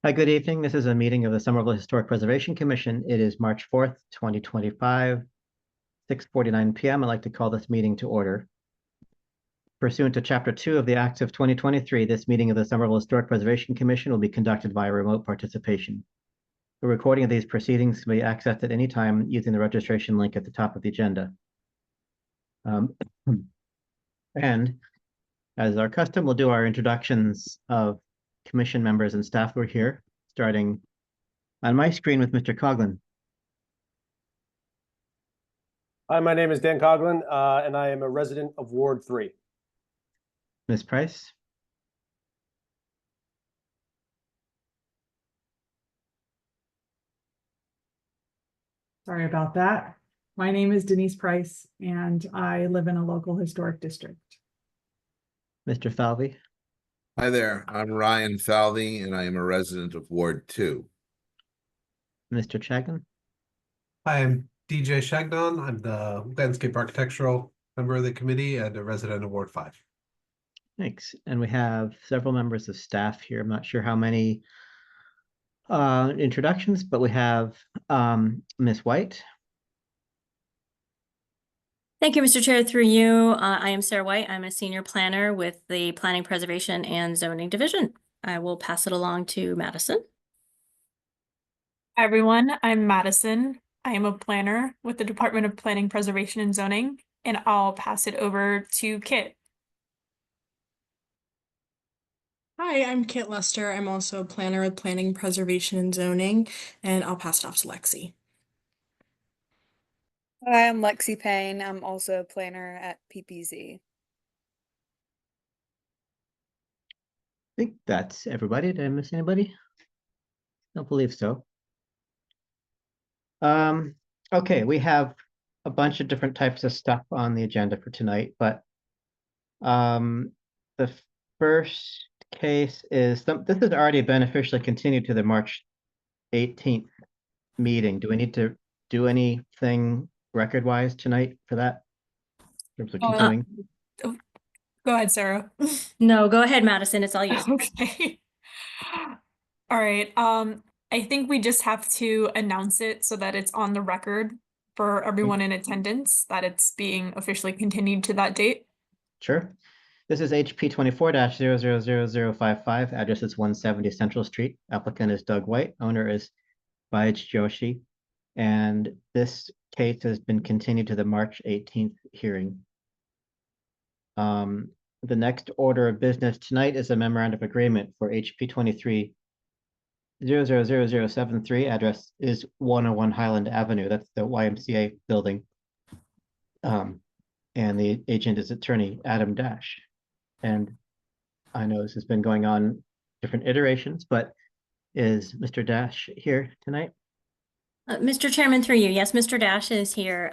Hi, good evening. This is a meeting of the Somerville Historic Preservation Commission. It is March 4th, 2025, 6:49 p.m. I'd like to call this meeting to order. Pursuant to Chapter 2 of the Acts of 2023, this meeting of the Somerville Historic Preservation Commission will be conducted via remote participation. The recording of these proceedings can be accessed at any time using the registration link at the top of the agenda. And as our custom, we'll do our introductions of commission members and staff who are here, starting on my screen with Mr. Coughlin. Hi, my name is Dan Coughlin, and I am a resident of Ward 3. Ms. Price. Sorry about that. My name is Denise Price, and I live in a local historic district. Mr. Falvey. Hi there, I'm Ryan Falvey, and I am a resident of Ward 2. Mr. Chagnon. Hi, I'm DJ Shagnon. I'm the landscape architectural member of the committee and a resident of Ward 5. Thanks. And we have several members of staff here. I'm not sure how many introductions, but we have Ms. White. Thank you, Mr. Chair. Through you, I am Sarah White. I'm a senior planner with the Planning, Preservation, and Zoning Division. I will pass it along to Madison. Hi, everyone. I'm Madison. I am a planner with the Department of Planning, Preservation, and Zoning, and I'll pass it over to Kit. Hi, I'm Kit Lester. I'm also a planner with Planning, Preservation, and Zoning, and I'll pass it off to Lexi. Hi, I'm Lexi Payne. I'm also a planner at PPZ. I think that's everybody. Did I miss anybody? Don't believe so. Okay, we have a bunch of different types of stuff on the agenda for tonight, but the first case is this has already been officially continued to the March 18th meeting. Do we need to do anything record-wise tonight for that? In terms of continuing? Go ahead, Sarah. No, go ahead, Madison. It's all you. Okay. All right. I think we just have to announce it so that it's on the record for everyone in attendance that it's being officially continued to that date. Sure. This is HP 24-000055. Address is 170 Central Street. Applicant is Doug White. Owner is Bhaj Joshi. And this case has been continued to the March 18th hearing. The next order of business tonight is a memorandum of agreement for HP 23-000073. Address is 101 Highland Avenue. That's the YMCA building. And the agent is attorney Adam Dash. And I know this has been going on different iterations, but is Mr. Dash here tonight? Mr. Chairman, through you. Yes, Mr. Dash is here.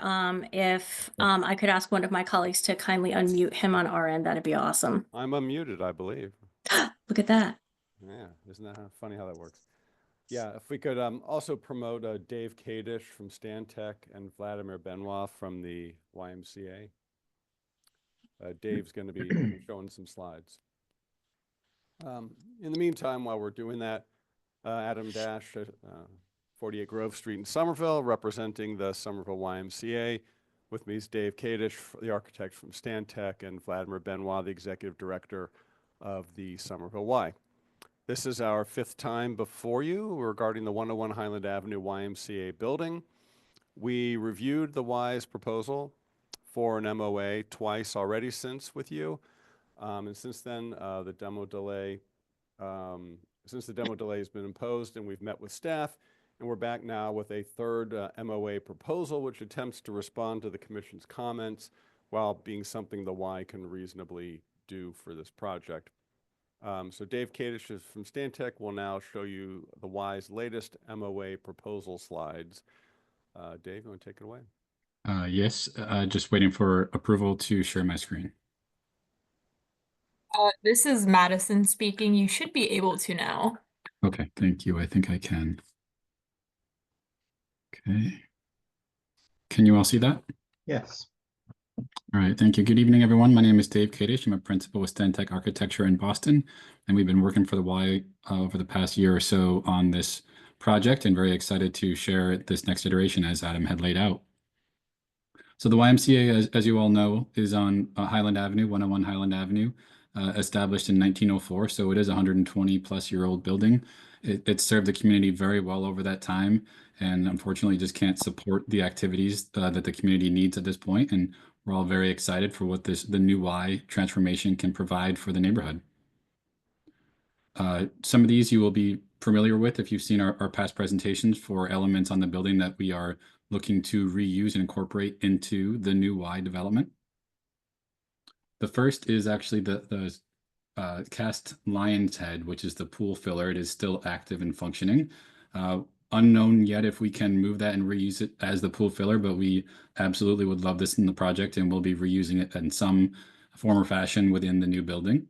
If I could ask one of my colleagues to kindly unmute him on our end, that'd be awesome. I'm unmuted, I believe. Look at that. Yeah, isn't that funny how that works? Yeah, if we could also promote Dave Kadish from Stantec and Vladimir Benoit from the YMCA. Dave's going to be showing some slides. In the meantime, while we're doing that, Adam Dash, 48 Grove Street in Somerville, representing the Somerville YMCA. With me is Dave Kadish, the architect from Stantec, and Vladimir Benoit, the executive director of the Somerville Y. This is our 5th time before you regarding the 101 Highland Avenue YMCA building. We reviewed the Y's proposal for an MOA twice already since with you. And since then, the demo delay has been imposed and we've met with staff, and we're back now with a 3rd MOA proposal, which attempts to respond to the commission's comments while being something the Y can reasonably do for this project. So Dave Kadish is from Stantec will now show you the Y's latest MOA proposal slides. Dave, you want to take it away? Yes, just waiting for approval to share my screen. This is Madison speaking. You should be able to now. Okay, thank you. I think I can. Okay. Can you all see that? Yes. All right, thank you. Good evening, everyone. My name is Dave Kadish. I'm a principal with Stantec Architecture in Boston, and we've been working for the Y over the past year or so on this project, and very excited to share this next iteration as Adam had laid out. So the YMCA, as you all know, is on Highland Avenue, 101 Highland Avenue, established in 1904. So it is a 120-plus-year-old building. It served the community very well over that time, and unfortunately just can't support the activities that the community needs at this point. And we're all very excited for what the new Y transformation can provide for the neighborhood. Some of these you will be familiar with if you've seen our past presentations for elements on the building that we are looking to reuse and incorporate into the new Y development. The first is actually the cast lion's head, which is the pool filler. It is still active and functioning. Unknown yet if we can move that and reuse it as the pool filler, but we absolutely would love this in the project, and we'll be reusing it in some form or fashion within the new building.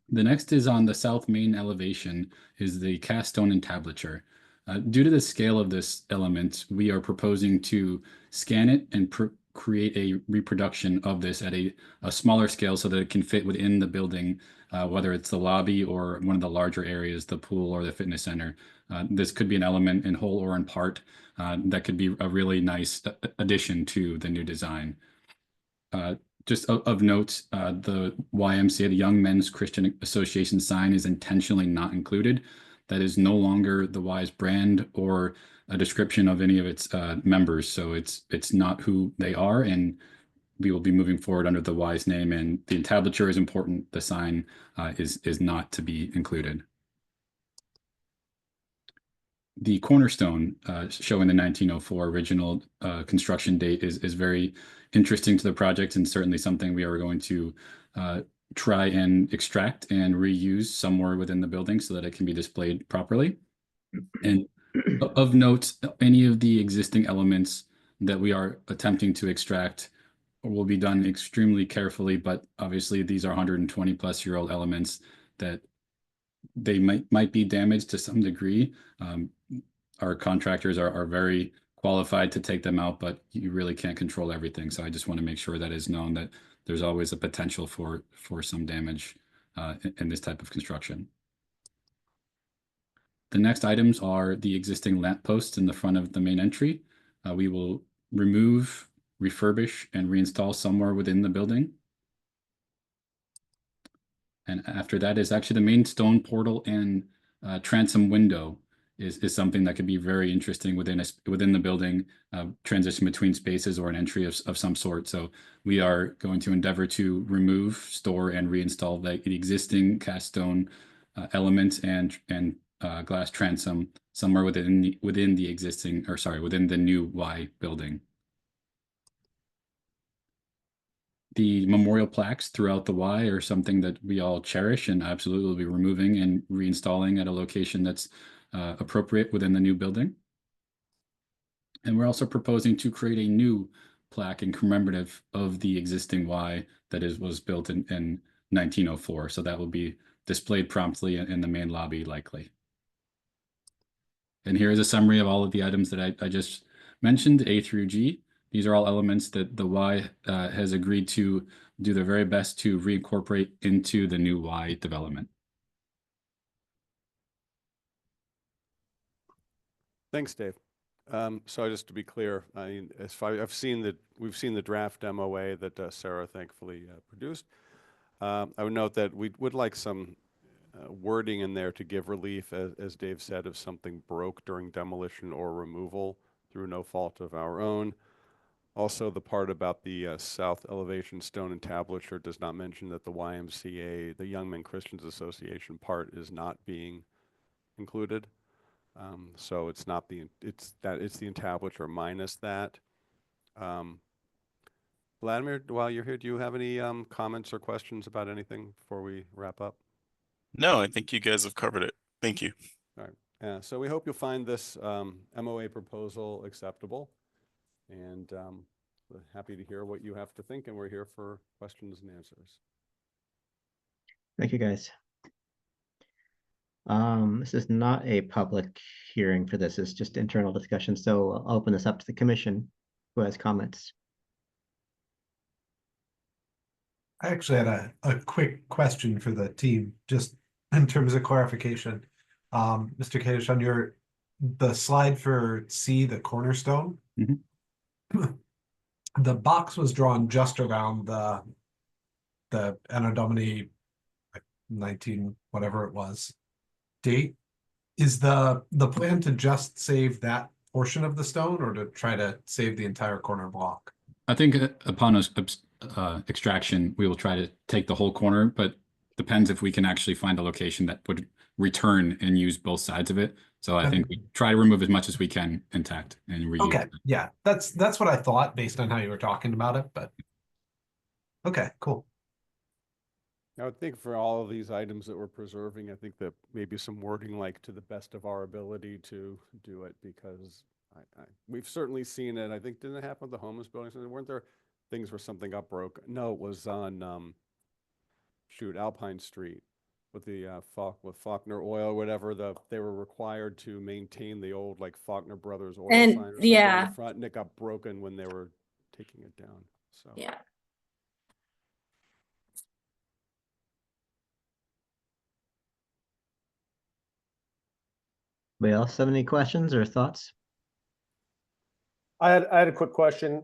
The next is on the south main elevation is the cast stone entablature. Due to the scale of this element, we are proposing to scan it and create a reproduction of this at a smaller scale so that it can fit within the building, whether it's the lobby or one of the larger areas, the pool or the fitness center. This could be an element in whole or in part that could be a really nice addition to the new design. Just of note, the YMCA, the Young Men's Christian Association sign, is intentionally not included. That is no longer the Y's brand or a description of any of its members. So it's not who they are, and we will be moving forward under the Y's name. And the entablature is important. The sign is not to be included. The cornerstone showing the 1904 original construction date is very interesting to the project, and certainly something we are going to try and extract and reuse somewhere within the building so that it can be displayed properly. And of note, any of the existing elements that we are attempting to extract will be done extremely carefully, but obviously these are 120-plus-year-old elements that they might be damaged to some degree. Our contractors are very qualified to take them out, but you really can't control everything. So I just want to make sure that is known that there's always a potential for some damage in this type of construction. The next items are the existing lamp posts in the front of the main entry. We will remove, refurbish, and reinstall somewhere within the building. And after that is actually the main stone portal and transom window is something that could be very interesting within the building, transition between spaces or an entry of some sort. So we are going to endeavor to remove, store, and reinstall the existing cast stone elements and glass transom somewhere within the existing, or sorry, within the new Y building. The memorial plaques throughout the Y are something that we all cherish and absolutely will be removing and reinstalling at a location that's appropriate within the new building. And we're also proposing to create a new plaque in commemorative of the existing Y that was built in 1904. So that will be displayed promptly in the main lobby likely. And here is a summary of all of the items that I just mentioned, A through G. These are all elements that the Y has agreed to do their very best to reincorporate into the new Y development. Thanks, Dave. So just to be clear, I mean, we've seen the draft MOA that Sarah thankfully produced. I would note that we would like some wording in there to give relief, as Dave said, if something broke during demolition or removal through no fault of our own. Also, the part about the south elevation stone entablature does not mention that the YMCA, the Young Men Christians Association part, is not being included. So it's not it's the entablature minus that. Vladimir, while you're here, do you have any comments or questions about anything before we wrap up? No, I think you guys have covered it. Thank you. All right. So we hope you'll find this MOA proposal acceptable, and we're happy to hear what you have to think, and we're here for questions and answers. Thank you, guys. This is not a public hearing for this. It's just internal discussion. So I'll open this up to the commission. who has comments? I actually had a quick question for the team, just in terms of clarification. Mr. Kadish, on the slide for C, the cornerstone, Mhm. the box was drawn just around the Anno Domini 19, whatever it was, date. Is the plan to just save that portion of the stone, or to try to save the entire corner block? I think upon extraction, we will try to take the whole corner, but depends if we can actually find a location that would return and use both sides of it. So I think we try to remove as much as we can intact and reuse. Okay, yeah, that's what I thought based on how you were talking about it, but okay, cool. I would think for all of these items that we're preserving, I think that maybe some wording like to the best of our ability to do it, because we've certainly seen it. I think, didn't it happen with the homeless buildings? Weren't there things where something got broken? No, it was on, Alpine Street with the with Faulkner Oil, whatever. They were required to maintain the old like Faulkner Brothers oil And, sign or something yeah. on the front, and it got broken when they were taking it down. So Yeah. Anybody else have any questions or thoughts? I had a quick question.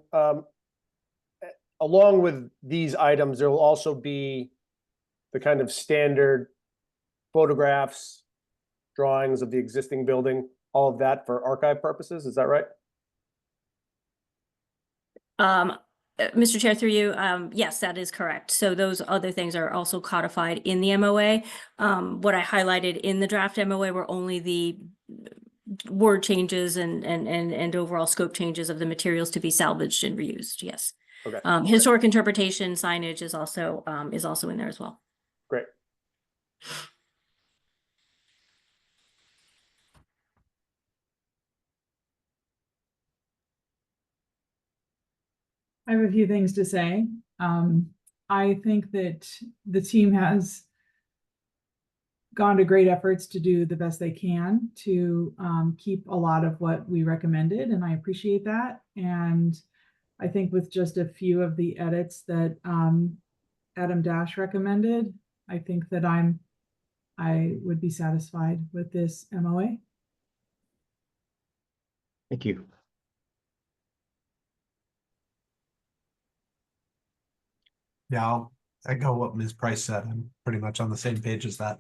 Along with these items, there will also be the kind of standard photographs, drawings of the existing building, all of that for archive purposes. Is that right? Mr. Chair, through you, yes, that is correct. So those other things are also codified in the MOA. What I highlighted in the draft MOA were only the word changes and overall scope changes of the materials to be salvaged and reused. Yes. Okay. Historic interpretation signage is also in there as well. Great. I have a few things to say. I think that the team has gone to great efforts to do the best they can to keep a lot of what we recommended, and I appreciate that. And I think with just a few of the edits that Adam Dash recommended, I think that I would be satisfied with this MOA. Thank you. Yeah, I'll echo what Ms. Price said. I'm pretty much on the same page as that.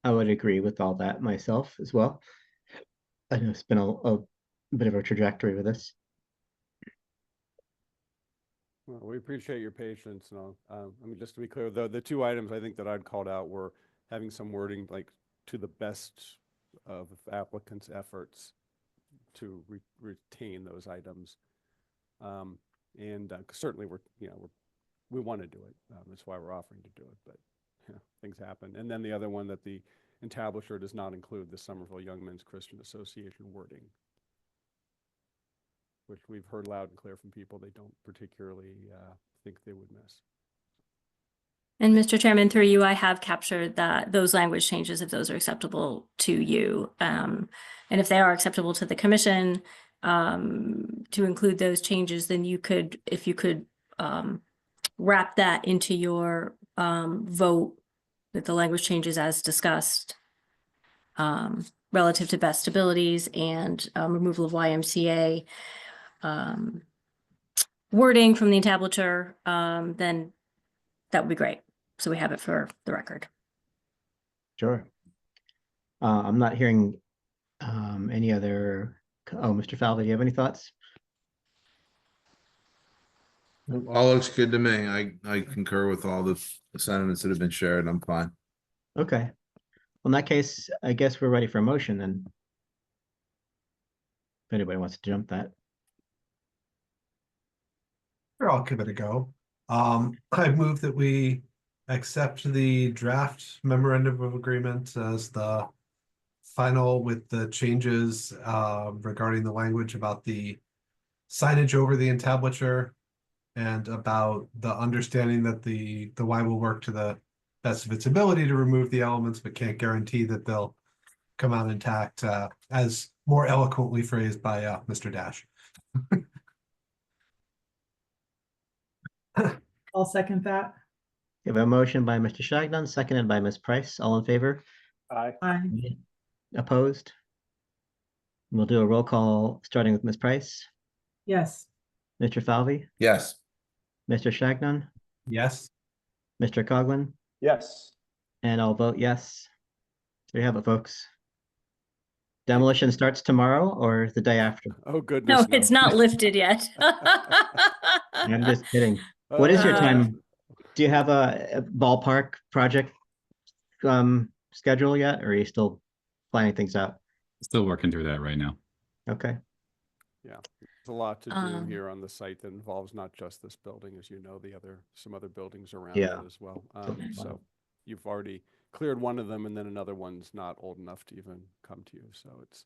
I would agree with all that myself as well. I know it's been a bit of a trajectory with this. Well, we appreciate your patience. No, I mean, just to be clear, the two items I think that I'd called out were having some wording like to the best of applicants' efforts to retain those items. And certainly we want to do it. That's why we're offering to do it, but things happen. And then the other one, that the entablature does not include the Somerville Young Men's Christian Association wording, which we've heard loud and clear from people they don't particularly think they would miss. And Mr. Chairman, through you, I have captured those language changes if those are acceptable to you. And if they are acceptable to the commission, to include those changes, then if you could wrap that into your vote with the language changes as discussed, relative to best abilities and removal of YMCA wording from the entablature, then that would be great. So we have it for the record. Sure. I'm not hearing any other. Oh, Mr. Falvey, do you have any thoughts? All looks good to me. I concur with all the sentiments that have been shared. I'm fine. Okay. Well, in that case, I guess we're ready for a motion then. If anybody wants to jump that. Sure, I'll give it a go. I move that we accept the draft memorandum of agreement as the final, with the changes regarding the language about the signage over the entablature and about the understanding that the Y will work to the best of its ability to remove the elements, but can't guarantee that they'll come out intact, as more eloquently phrased by Mr. Dash. I'll second that. We have a motion by Mr. Shagnon, seconded by Ms. Price. All in favor? Aye. Aye. Opposed? We'll do a roll call, starting with Ms. Price, Yes. Mr. Falvey, Yes. Mr. Shagnon, Yes. Mr. Coghlan, Yes. and I'll vote yes. There you have it, folks. Demolition starts tomorrow or the day after? Oh, goodness. No, it's not lifted yet. I'm just kidding. What is your Uh, time? Do you have a ballpark project schedule yet, or are you still planning things out? Still working through that right now. Okay. Yeah, there's a lot to do Um, here on the site that involves not just this building, as you know, some other buildings around Yeah. it as well. So you've already cleared one of them, and then another one's not old enough to even come to you. So it's,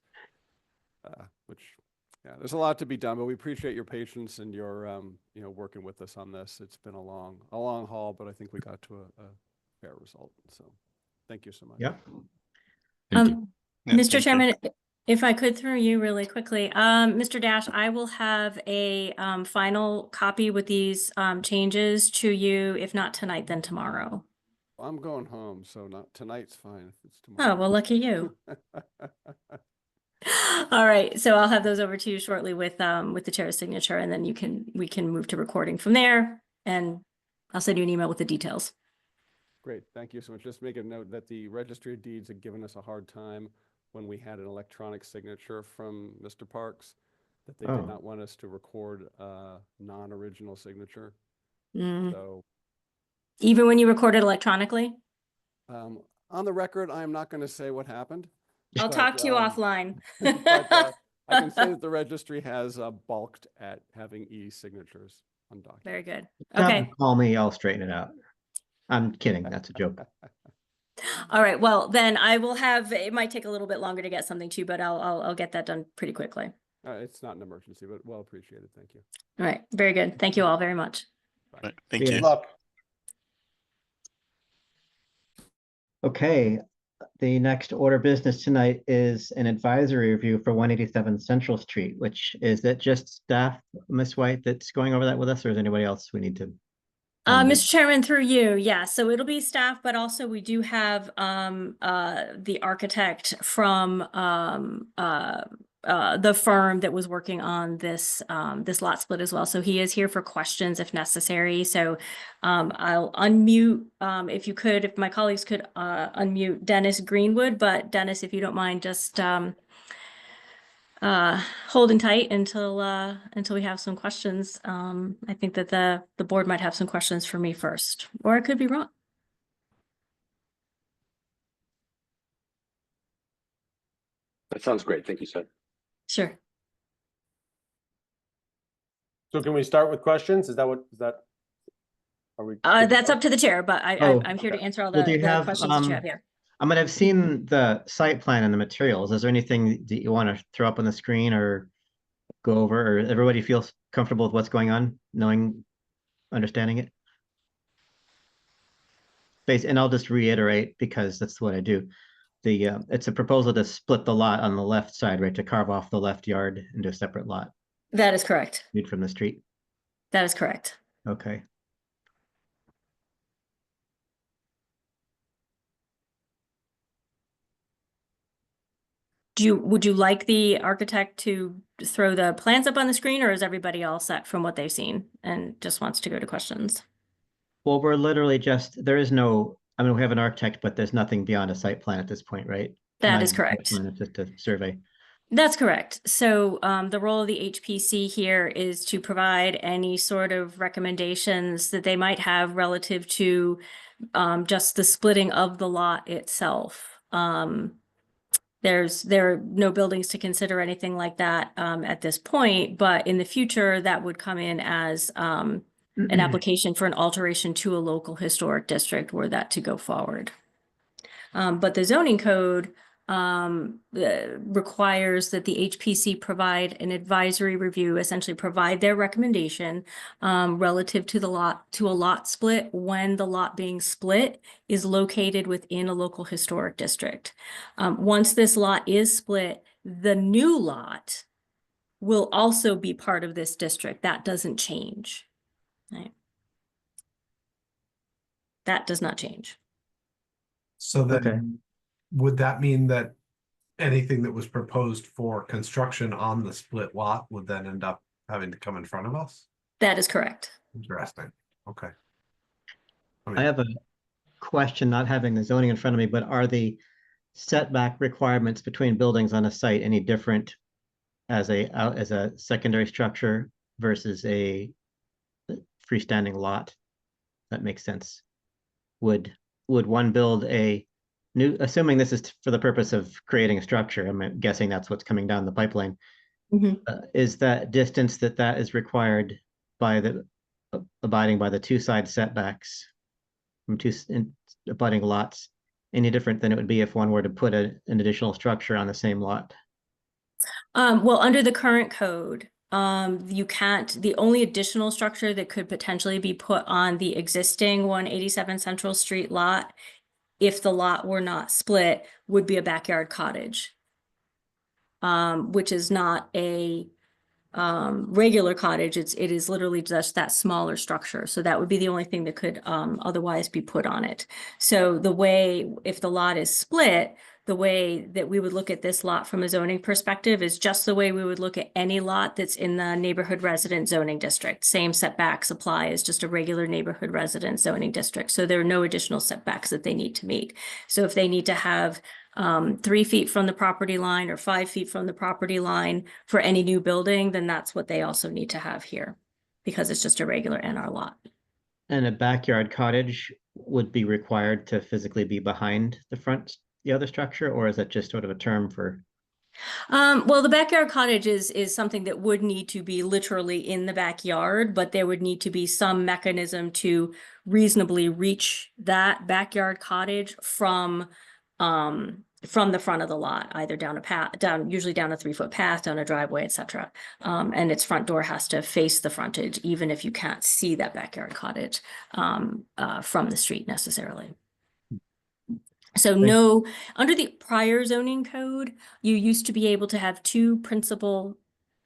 yeah, there's a lot to be done, but we appreciate your patience and your, working with us on this. It's been a long haul, but I think we got to a fair result. So thank you so much. Yep. Thank you. Yeah, Mr. thank you. Chairman, if I could through you really quickly, Mr. Dash, I will have a final copy with these changes to you, if not tonight, then tomorrow. I'm going home, so not tonight's fine if it's Oh, tomorrow. well, lucky you. All right, so I'll have those over to you shortly with the chair's signature, and then we can move to recording from there, and I'll send you an email with the details. Great, thank you so much. Just make a note that the Registry of Deeds had given us a hard time when we had an electronic signature from Mr. Parks, that they Oh. did not want us to record a non-original signature. Mm. So Even when you record it electronically? on the record, I am not going to say what happened. I'll but, talk to you offline. but I can say that the registry has balked at having e-signatures on documents. Very good. Have them Okay. Call me, I'll straighten it out. I'm kidding, that's a joke. All right. Well, then I will have, it might take a little bit longer to get something to you, but I'll get that done pretty quickly. It's not an emergency, but well appreciated. Thank you. All right. Very good. Thank you all very much. Right, thank Yeah. you. Good luck. Okay, the next order of business tonight is an advisory review for 187 Central Street, which is it just staff, Ms. White, that's going over that with us, or is anybody else we need to? Mr. Chairman, through you, yeah, so it'll be staff, but also we do have the architect from the firm that was working on this this lot split as well. So he is here for questions if necessary. So I'll unmute if you could, if my colleagues could unmute Dennis Greenwood, but Dennis, if you don't mind, just holding tight until we have some questions. I think that the board might have some questions for me first, or I could be wrong. That sounds great. Thank you, sir. Sure. So can we start with questions? Is that? Are we? good to That's go? up to the chair, but Oh, I'm here to okay. answer all Well, do you the have, questions that you have here. I mean, I've seen the site plan and the materials. Is there anything that you want to throw up on the screen or go over, or everybody feels comfortable with what's going on, understanding it? And I'll just reiterate, because that's what I do. It's a proposal to split the lot on the left side, right, to carve off the left yard into a separate lot, That is correct. viewed from the street. That is correct. Okay. Would you like the architect to throw the plans up on the screen, or is everybody all set from what they've seen and just wants to go to questions? Well, we're literally there is no, I mean, we have an architect, but there's nothing beyond a site plan at this point, right? That Not is even a site correct. plan, it's just a survey. That's correct. So the role of the HPC here is to provide any sort of recommendations that they might have relative to just the splitting of the lot itself. There are no buildings to consider anything like that at this point, but in the future, that would come in as an application for an alteration to a local historic district were that to go forward. But the zoning code requires that the HPC provide an advisory review, essentially provide their recommendation relative to a lot split when the lot being split is located within a local historic district. Once this lot is split, the new lot will also be part of this district. That doesn't change. Right? That does not change. So then, Okay. would that mean that anything that was proposed for construction on the split lot would then end up having to come in front of us? That is correct. Interesting. Okay. I have a question, not having the zoning in front of me, but are the setback requirements between buildings on a site any different as a secondary structure versus a freestanding lot? That makes sense. Would one build a new, assuming this is for the purpose of creating a structure, I'm guessing that's what's coming down the pipeline. Is that distance that is required by the abiding by the two side setbacks from abutting lots any different than it would be if one were to put an additional structure on the same lot? Well, under the current code, you can't, the only additional structure that could potentially be put on the existing 187 Central Street lot, if the lot were not split, would be a backyard cottage, which is not a regular cottage. It is literally just that smaller structure. So that would be the only thing that could otherwise be put on it. So the way, if the lot is split, the way that we would look at this lot from a zoning perspective is just the way we would look at any lot that's in the neighborhood resident zoning district. Same setbacks apply as just a regular neighborhood resident zoning district. So there are no additional setbacks that they need to meet. So if they need to have 3 feet from the property line or 5 feet from the property line for any new building, then that's what they also need to have here because it's just a regular NR lot. And a backyard cottage would be required to physically be behind the other structure, or is that just sort of a term for? Well, the backyard cottage is something that would need to be literally in the backyard, but there would need to be some mechanism to reasonably reach that backyard cottage from the front of the lot, either down a path, usually down a 3-foot path, down a driveway, etc. And its front door has to face the frontage, even if you can't see that backyard cottage from the street necessarily. So no, under the prior zoning code, you used to be able to have 2 principal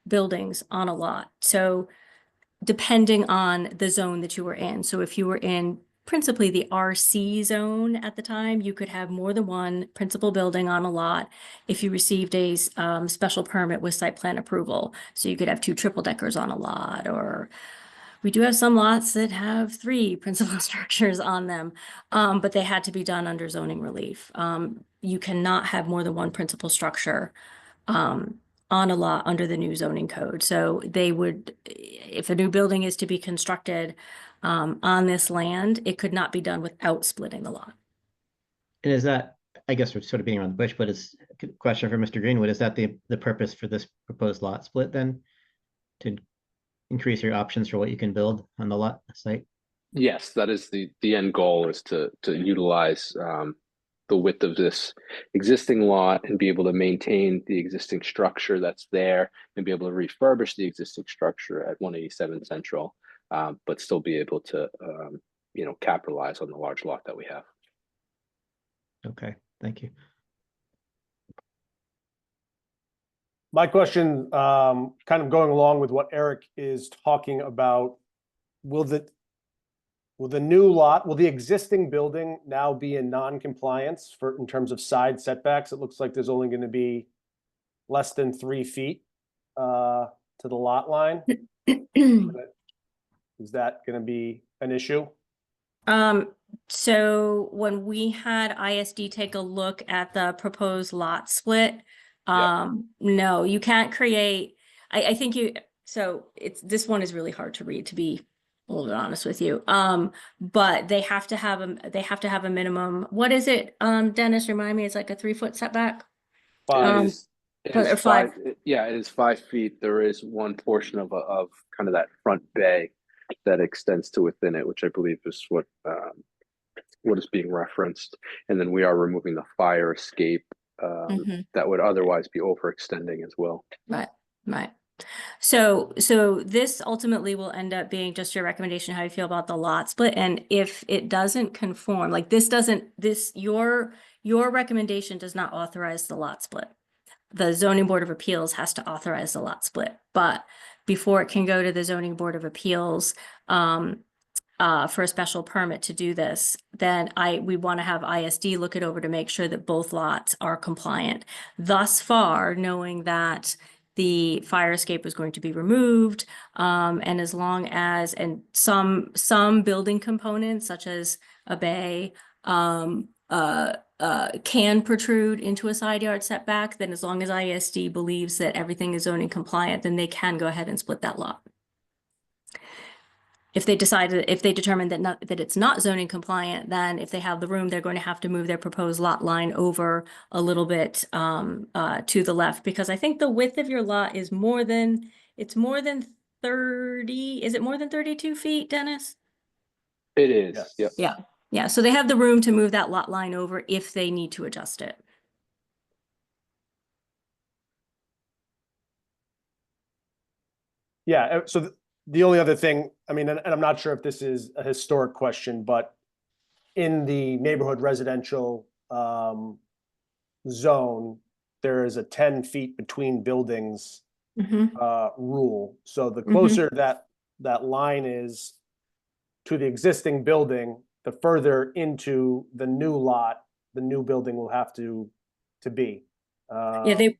buildings on a lot. So depending on the zone that you were in. So if you were in principally the RC zone at the time, you could have more than 1 principal building on a lot if you received a special permit with site plan approval. So you could have 2 triple deckers on a lot, or we do have some lots that have 3 principal structures on them, but they had to be done under zoning relief. You cannot have more than 1 principal structure on a lot under the new zoning code. So they would, if a new building is to be constructed on this land, it could not be done without splitting the lot. And is that, I guess we're sort of beating around the bush, but is a question for Mr. Greenwood, is that the purpose for this proposed lot split then? To increase your options for what you can build on the lot site? Yes, that is the end goal, is to utilize the width of this existing lot and be able to maintain the existing structure that's there and be able to refurbish the existing structure at 187 Central, but still be able to capitalize on the large lot that we have. Okay, thank you. My question, kind of going along with what Eric is talking about, will the existing building now be in non-compliance in terms of side setbacks? It looks like there's only going to be less than 3 feet to the lot line. Is that going to be an issue? So when we had ISD take a look at the proposed lot split, no, you can't create, I think this one is really hard to read, to be a little bit honest with you. But they have to have a minimum. What is it? Dennis, remind me, it's like a 3-foot setback? It is 5. Yeah, it is 5 feet. There is one portion of kind of that front bay that extends to within it, which I believe is what is being referenced. And then we are removing the fire escape that would otherwise be overextending as well. Right, right. So this ultimately will end up being just your recommendation, how you feel about the lot split. And if it doesn't conform, like your recommendation does not authorize the lot split. The zoning board of appeals has to authorize the lot split, but before it can go to the zoning board of appeals, for a special permit to do this, then we want to have ISD look it over to make sure that both lots are compliant. Thus far, knowing that the fire escape was going to be removed, and as long as, and some building components such as a bay, can protrude into a side yard setback, then as long as ISD believes that everything is zoning compliant, then they can go ahead and split that lot. If they determine that it's not zoning compliant, then if they have the room, they're going to have to move their proposed lot line over a little bit to the left, because I think the width of your lot is more than 30. Is it more than 32 feet, Dennis? It is. Yep. Yeah. Yeah. So they have the room to move that lot line over if they need to adjust it. Yeah, so the only other thing, I mean, and I'm not sure if this is a historic question, but in the neighborhood residential zone, there is a 10 feet between buildings rule. So the closer that line is to the existing building, the further into the new lot, the new building will have to be. Yeah,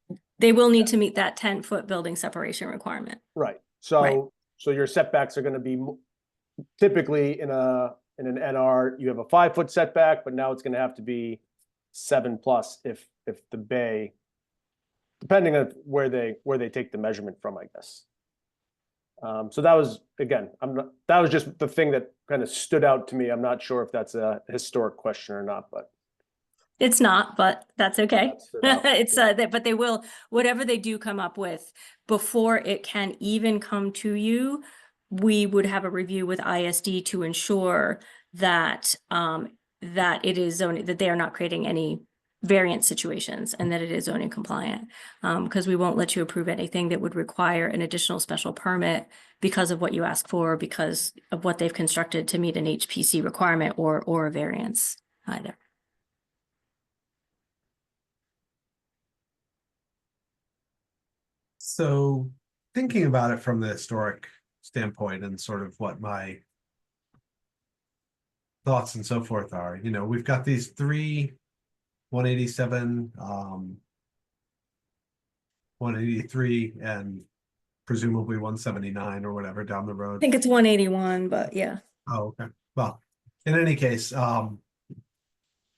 they will need to meet that 10-foot building separation requirement. Right. So your setbacks are going to be typically in an NR, you have a 5-foot setback, but now it's going to have to be 7+ if the bay, depending on where they take the measurement from, I guess. So that was, again, that was just the thing that kind of stood out to me. I'm not sure if that's a historic question or not, but it's not, but that's okay. It's but they will, whatever they do come up with before it can even come to you, we would have a review with ISD to ensure that that it is zoning, that they are not creating any variant situations and that it is zoning compliant. Because we won't let you approve anything that would require an additional special permit because of what you ask for, because of what they've constructed to meet an HPC requirement or a variance either. So thinking about it from the historic standpoint and sort of what my thoughts and so forth are, you know, we've got these 3 187, 183, and presumably 179 or whatever down the road. I think it's 181, but yeah. Oh, okay. Well, in any case,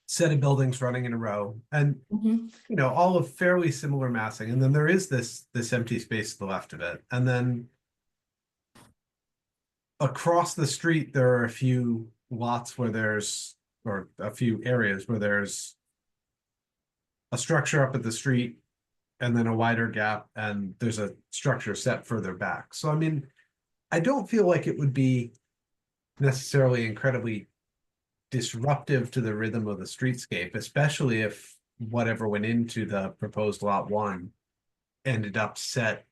set of buildings running in a row, and you know, all of fairly similar massing, and then there is this empty space to the left of it, and then across the street there are a few lots where there's, or a few areas where there's a structure up at the street and then a wider gap, and there's a structure set further back. So I mean, I don't feel like it would be necessarily incredibly disruptive to the rhythm of the streetscape, especially if whatever went into the proposed lot 1 ended up set,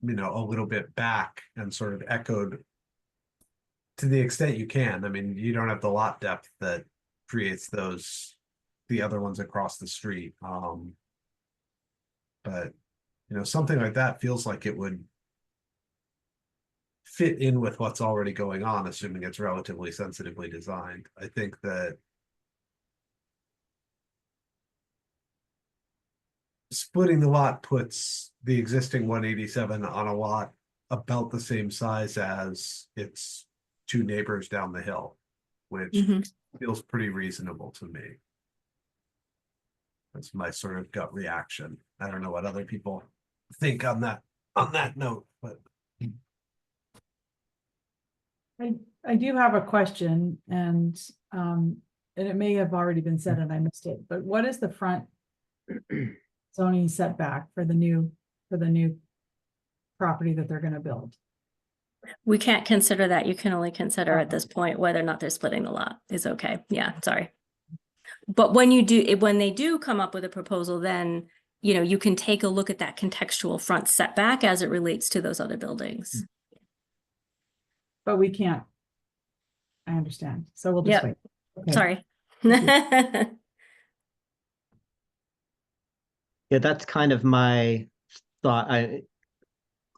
you know, a little bit back and sort of echoed to the extent you can. I mean, you don't have the lot depth that creates the other ones across the street. But you know, something like that feels like it would fit in with what's already going on, assuming it's relatively sensitively designed. I think that splitting the lot puts the existing 187 on a lot about the same size as its 2 neighbors down the hill, which feels pretty reasonable to me. That's my sort of gut reaction. I don't know what other people think on that note, but I do have a question, and it may have already been said and I missed it, but what is the front zoning setback for the new property that they're going to build? We can't consider that. You can only consider at this point whether or not they're splitting the lot is okay. Yeah, sorry. But when they do come up with a proposal, then, you know, you can take a look at that contextual front setback as it relates to those other buildings. But we can't. I understand. So we'll just Yep. wait. Okay. Sorry. Yeah, that's kind of my thought.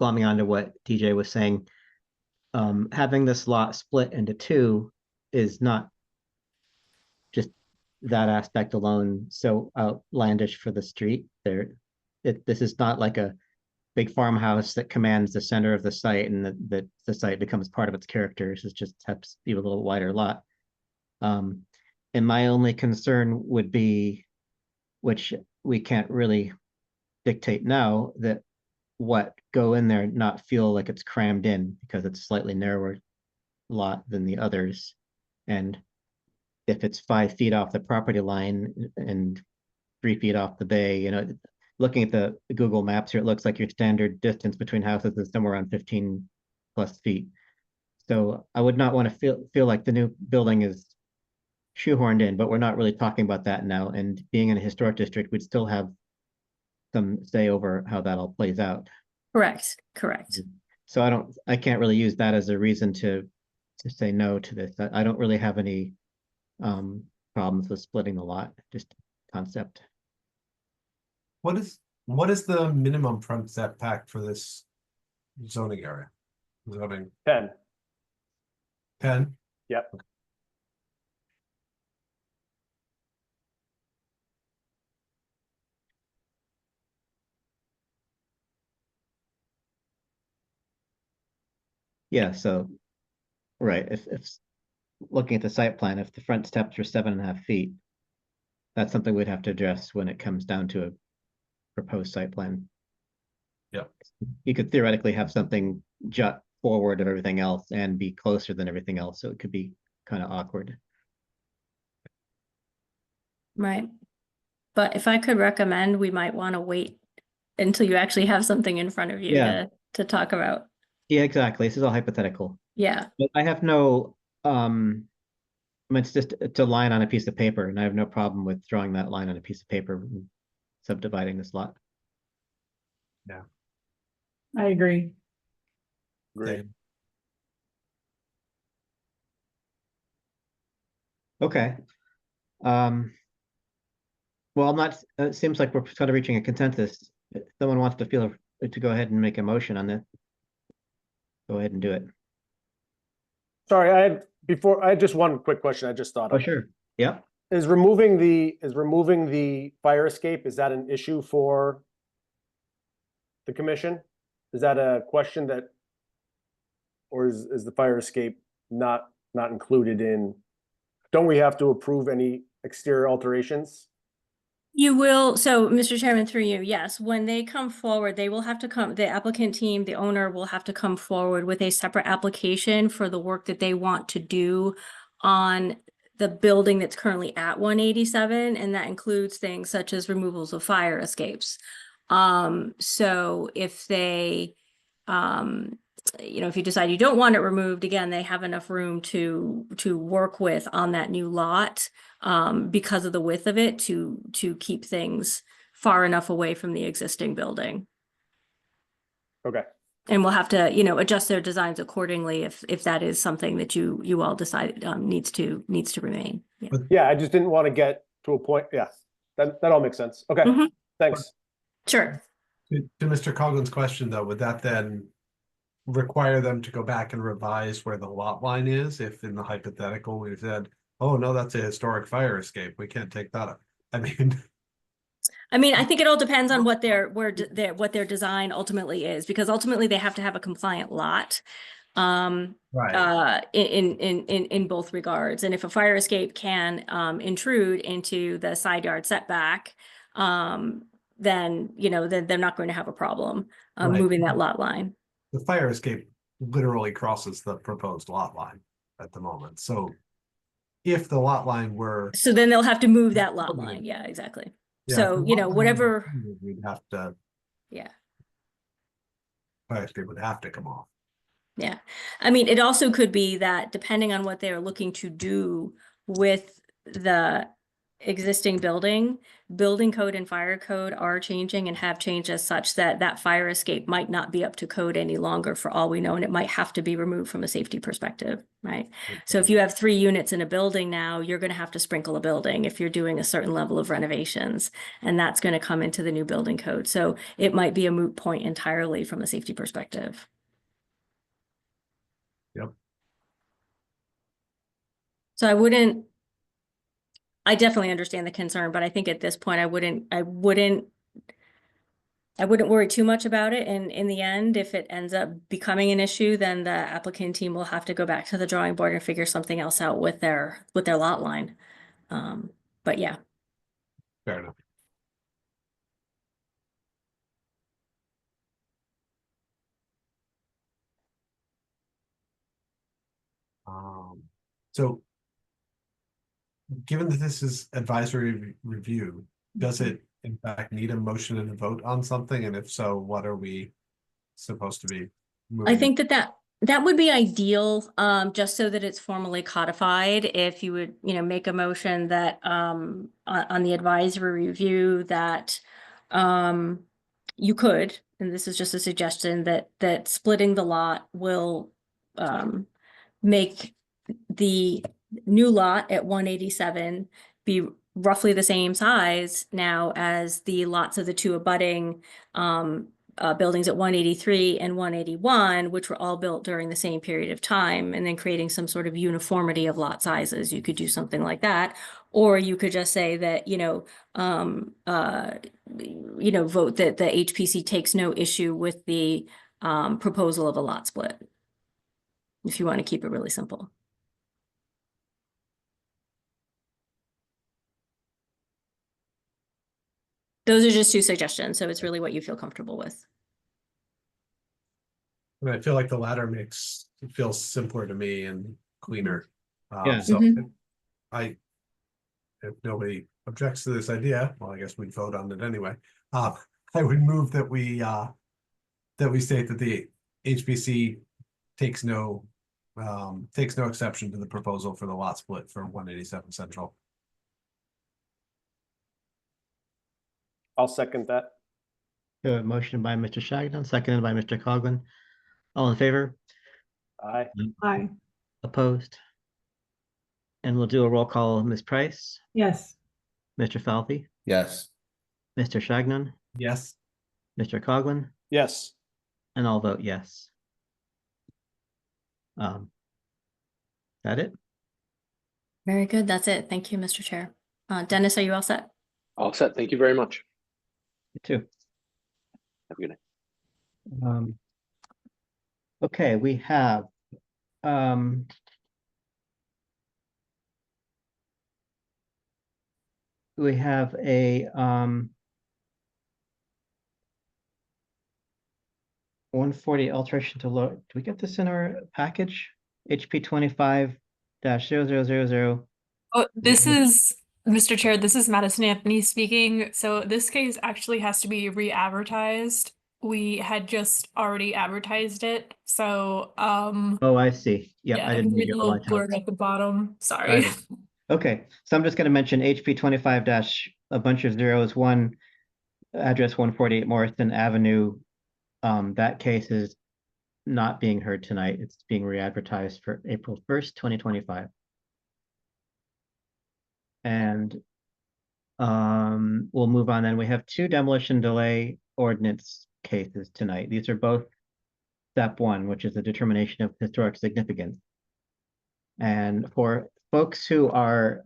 Glomming onto what TJ was saying. Having this lot split into two is not just that aspect alone so outlandish for the street. This is not like a big farmhouse that commands the center of the site and that the site becomes part of its characters. It just happens to be a little wider lot. And my only concern would be, which we can't really dictate now, that what go in there not feel like it's crammed in because it's slightly narrower lot than the others. And if it's 5 feet off the property line and 3 feet off the bay, you know, looking at the Google Maps here, it looks like your standard distance between houses is somewhere around 15 plus feet. So I would not want to feel like the new building is shoehorned in, but we're not really talking about that now. And being in a historic district, we'd still have some say over how that all plays out. Correct. So I can't really use that as a reason to say no to this. I don't really have any problems with splitting the lot, just concept. What is the minimum front setback for this zoning area? Zoning 10. 10? Yep. Yeah, so, right, if looking at the site plan, if the front steps are 7.5 feet, that's something we'd have to address when it comes down to a proposed site plan. Yep. You could theoretically have something jut forward of everything else and be closer than everything else, so it could be kind of awkward. Right. But if I could recommend, we might want to wait until you actually have something in front of you Yeah. to talk about. Yeah, exactly. This is all hypothetical. Yeah. But I have no, I mean, it's a line on a piece of paper, and I have no problem with drawing that line on a piece of paper and subdividing this lot. I agree. Great. Okay. Well, I'm not, it seems like we're kind of reaching a consensus. If someone wants to to go ahead and make a motion on this, go ahead and do it. Sorry, I had just one quick question I just thought Oh, of. sure. Yep. Is removing the fire escape, is that an issue for the commission? Is that a question that, or is the fire escape not included in, don't we have to approve any exterior alterations? You will, so Mr. Chairman, through you, yes, when they come forward, they will have to come, the applicant team, the owner will have to come forward with a separate application for the work that they want to do on the building that's currently at 187, and that includes things such as removals of fire escapes. So if they, you know, if you decide you don't want it removed, again, they have enough room to work with on that new lot, because of the width of it, to keep things far enough away from the existing building. Okay. And we'll have to, you know, adjust their designs accordingly if that is something that you all decide needs to remain. Yeah. Yeah, I just didn't want to get to a point. Yeah, that all makes sense. Okay, Mhm. thanks. Sure. To Mr. Coughlin's question, though, would that then require them to go back and revise where the lot line is? If in the hypothetical we said, oh, no, that's a historic fire escape, we can't take that up. I mean, I think it all depends on what what their design ultimately is, because ultimately they have to have a compliant lot. Right. In both regards. And if a fire escape can intrude into the side yard setback, then, you know, then they're not going to have a problem Right. moving that lot line. The fire escape literally crosses the proposed lot line at the moment. So if the lot line were, So then they'll have to move that lot line. Yeah, exactly. yeah, So, if the you know, lot line whatever, was, we'd have to, yeah. fire escape would have to come off. Yeah. I mean, it also could be that depending on what they're looking to do with the existing building, building code and fire code are changing and have changed as such that that fire escape might not be up to code any longer for all we know, and it might have to be removed from a safety perspective, right? So if you have 3 units in a building now, you're going to have to sprinkle a building if you're doing a certain level of renovations, and that's going to come into the new building code. So it might be a moot point entirely from a safety perspective. Yep. So I definitely understand the concern, but I think at this point, I wouldn't worry too much about it. And in the end, if it ends up becoming an issue, then the applicant team will have to go back to the drawing board and figure something else out with their lot line. But yeah. Fair enough. So given that this is advisory review, does it in fact need a motion and a vote on something? And if so, what are we supposed to be moving? I think that would be ideal, just so that it's formally codified. If you would, make a motion that, on the advisory review that, you could, and this is just a suggestion, that splitting the lot will, make the new lot at 187 be roughly the same size now as the lots of the 2 abutting, buildings at 183 and 181, which were all built during the same period of time, and then creating some sort of uniformity of lot sizes. You could do something like that, or you could just say that, vote that the HPC takes no issue with the proposal of a lot split, if you want to keep it really simple. Those are just 2 suggestions, so it's really what you feel comfortable with. And I feel like the latter feels simpler to me and cleaner. Yeah. So if nobody objects to this idea, well, I guess we'd vote on it anyway. I would move that we state that the HPC takes no exception to the proposal for the lot split for 187 Central. I'll second that. A motion by Mr. Shagnon, seconded by Mr. Coghlan. All in favor? Aye. Aye. Opposed? And we'll do a roll call. Ms. Price, Yes. Mr. Falvey, Yes. Mr. Shagnon, Yes. Mr. Coghlan, Yes. and I'll vote yes. That it? Very good. That's it. Thank you, Mr. Chair. Dennis, are you all set? All set. Thank you very much. You too. Have a good night. Okay, we have a 140 alteration to low. Do we get this in our package? HP 25-0000. Oh, this is, Mr. Chair, this is Madison Anthony speaking. So this case actually has to be re-advertised. We had just already advertised it, so Oh, I see. Yep, yeah, I didn't read a your little line blurb notes. at the bottom. Sorry. Right. Okay, so I'm just going to mention HP 25 a bunch of zeros, one address 148 Morrison Avenue. That case is not being heard tonight. It's being re-advertised for April 1st, 2025. And we'll move on then. We have 2 demolition delay ordinance cases tonight. These are both step 1, which is a determination of historic significance. And for folks who are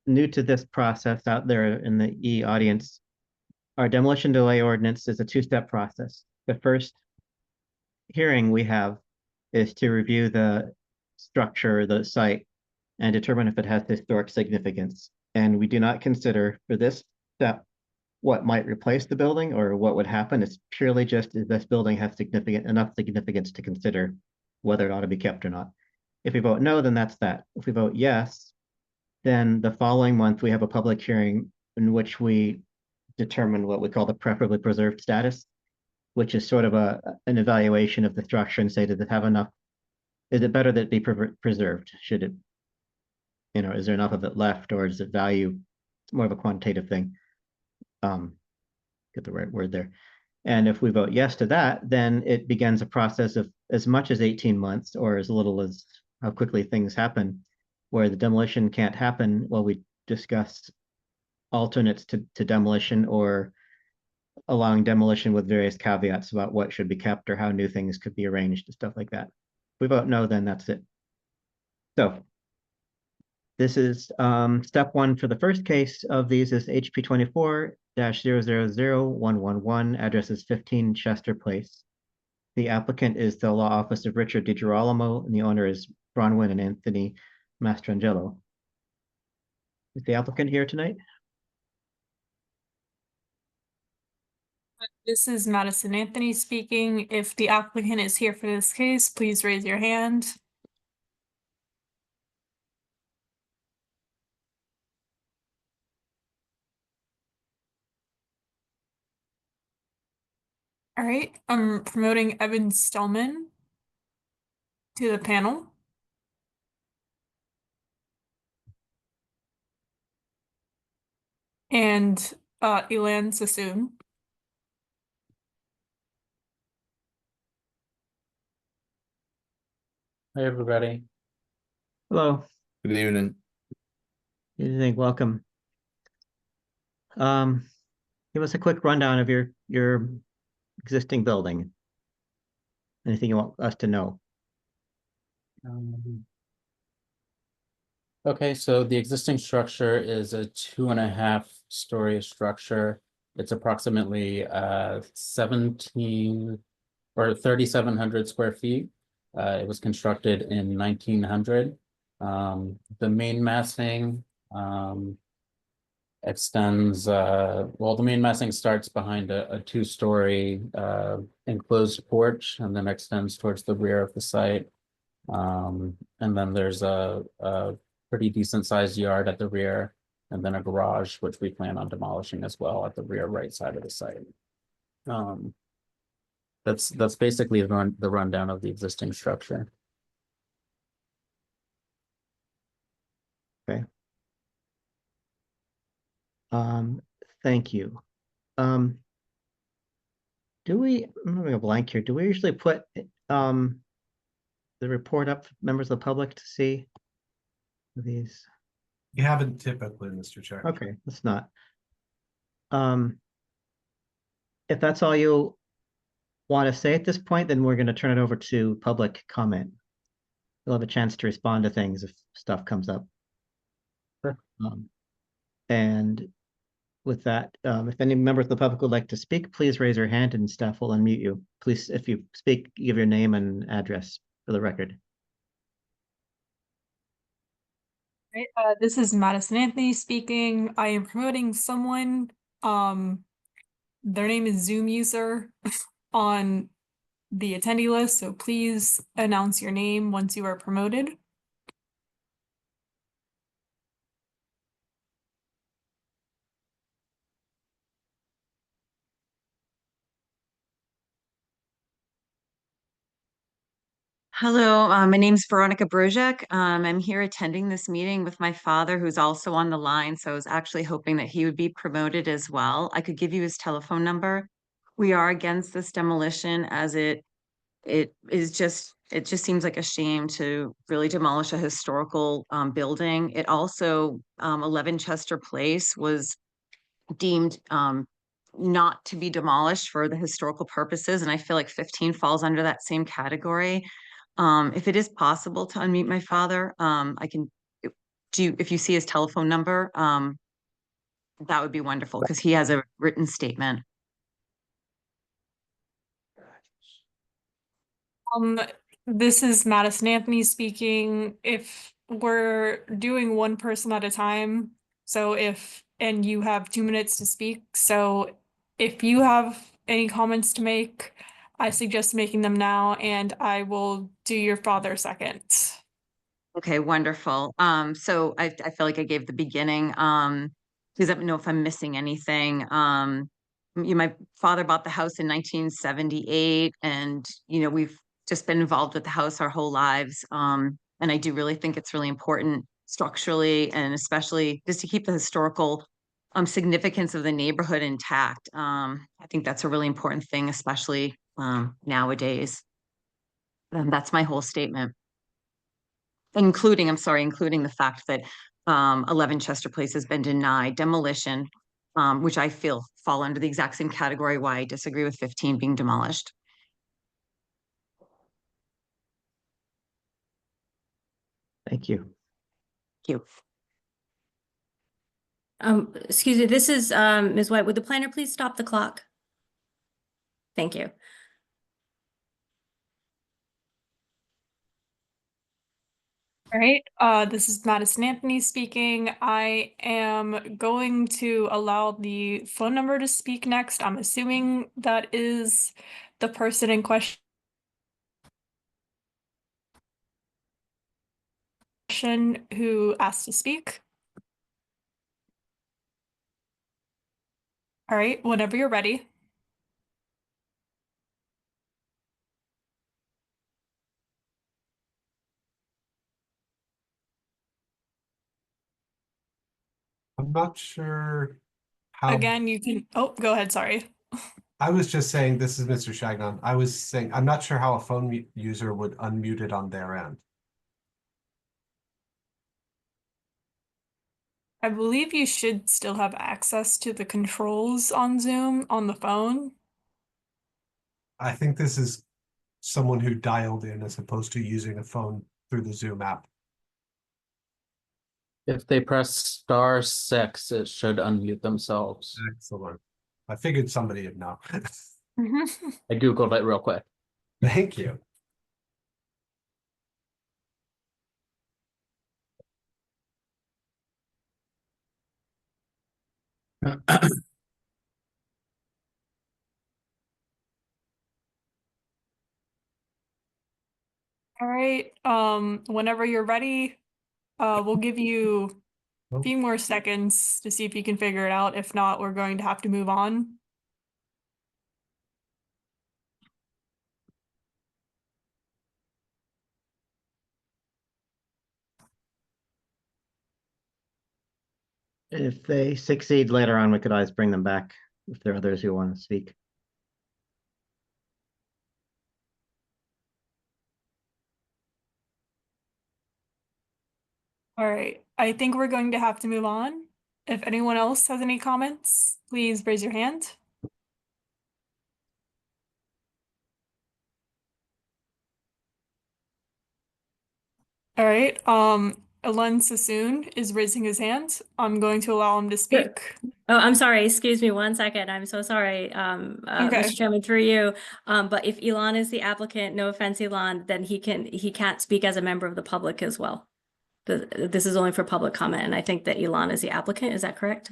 new to this process out there in the audience, our demolition delay ordinance is a 2-step process. The first hearing we have is to review the structure, the site, and determine if it has historic significance. And we do not consider for this step what might replace the building or what would happen. It's purely just if this building has enough significance to consider whether it ought to be kept or not. If we vote no, then that's that. If we vote yes, then the following month we have a public hearing in which we determine what we call the preferably preserved status, which is sort of an evaluation of the structure and say, does it have enough? Is it better that it be preserved? Should it, is there enough of it left, or does it value It's more of a quantitative thing. Get the right word there. And if we vote yes to that, then it begins a process of as much as 18 months or as little as how quickly things happen, where the demolition can't happen while we discuss alternates to demolition or allowing demolition with various caveats about what should be kept or how new things could be arranged and stuff like that. If we vote no, then that's it. So this is step one for the first case of these is HP 24-000111, address is 15 Chester Place. The applicant is the law office of Richard DiGirolamo, and the owner is Bronwyn and Anthony Mastrangelo. Is the applicant here tonight? This is Madison Anthony speaking. If the applicant is here for this case, please raise your hand. All right, I'm promoting Evan Stillman to the panel. And Elan Sassoon. Hi, everybody. Hello. Good evening. Good evening. Welcome. Give us a quick rundown of your existing building. Anything you want us to know? Okay, so the existing structure is a 2.5-story structure. It's approximately 17 or 3,700 square feet. It was constructed in 1900. The main massing extends, well, the main massing starts behind a 2-story enclosed porch and then extends towards the rear of the site. And then there's a pretty decent sized yard at the rear, and then a garage, which we plan on demolishing as well at the rear right side of the site. That's basically the rundown of the existing structure. Okay. Thank you. Do we, I'm having a blank here. Do we usually put the report up for members of the public to see these? You haven't typically, Mr. Chair. Okay, let's not. If that's all you want to say at this point, then we're going to turn it over to public comment. You'll have a chance to respond to things if stuff comes up. Sure. And with that, if any members of the public would like to speak, please raise your hand and staff will unmute you. Please, if you speak, give your name and address for the record. Right, this is Madison Anthony speaking. I am promoting someone. Their name is Zoom user on the attendee list, so please announce your name once you are promoted. Hello, my name's Veronica Brozek. I'm here attending this meeting with my father, who's also on the line. So I was actually hoping that he would be promoted as well. I could give you his telephone number. We are against this demolition as it just seems like a shame to really demolish a historical building. It also 11 Chester Place was deemed not to be demolished for the historical purposes, and I feel like 15 falls under that same category. If it is possible to unmute my father, I can if you see his telephone number, that would be wonderful because he has a written statement. This is Madison Anthony speaking. If we're doing one person at a time, and you have 2 minutes to speak, so if you have any comments to make, I suggest making them now, and I will do your father second. Okay, wonderful. So I feel like I gave the beginning. Please let me know if I'm missing anything. My father bought the house in 1978, and we've just been involved with the house our whole lives. And I do really think it's really important structurally, and especially just to keep the historical significance of the neighborhood intact. I think that's a really important thing, especially nowadays. That's my whole statement. Including the fact that 11 Chester Place has been denied demolition, which I feel fall under the exact same category why I disagree with 15 being demolished. Thank you. Thank you. Excuse me, this is Ms. White. Would the planner please stop the clock? Thank you. All right, this is Madison Anthony speaking. I am going to allow the phone number to speak next. I'm assuming that is the person in question who asked to speak. All right, whenever you're ready. I'm not sure how. Again, you can, oh, go ahead, sorry. I was just saying, this is Mr. Shagnon. I was saying, I'm not sure how a phone user would unmute it on their end. I believe you should still have access to the controls on Zoom on the phone. I think this is someone who dialed in as opposed to using a phone through the Zoom app. If they press *6, it should unmute themselves. Excellent. I figured somebody would know. I Googled it real quick. Thank you. All right, whenever you're ready, we'll give you a few more seconds to see if you can figure it out. If not, we're going to have to move on. If they succeed later on, we could always bring them back if there are others who want to speak. All right, I think we're going to have to move on. If anyone else has any comments, please raise your hand. All right, Alan Sassoon is raising his hand. I'm going to allow him to speak. Oh, I'm sorry. Excuse me 1 second. I'm so sorry, Okay. Mr. Chairman, through you. But if Elon is the applicant, no offense, Elon, then he can't speak as a member of the public as well. This is only for public comment, and I think that Elon is the applicant. Is that correct?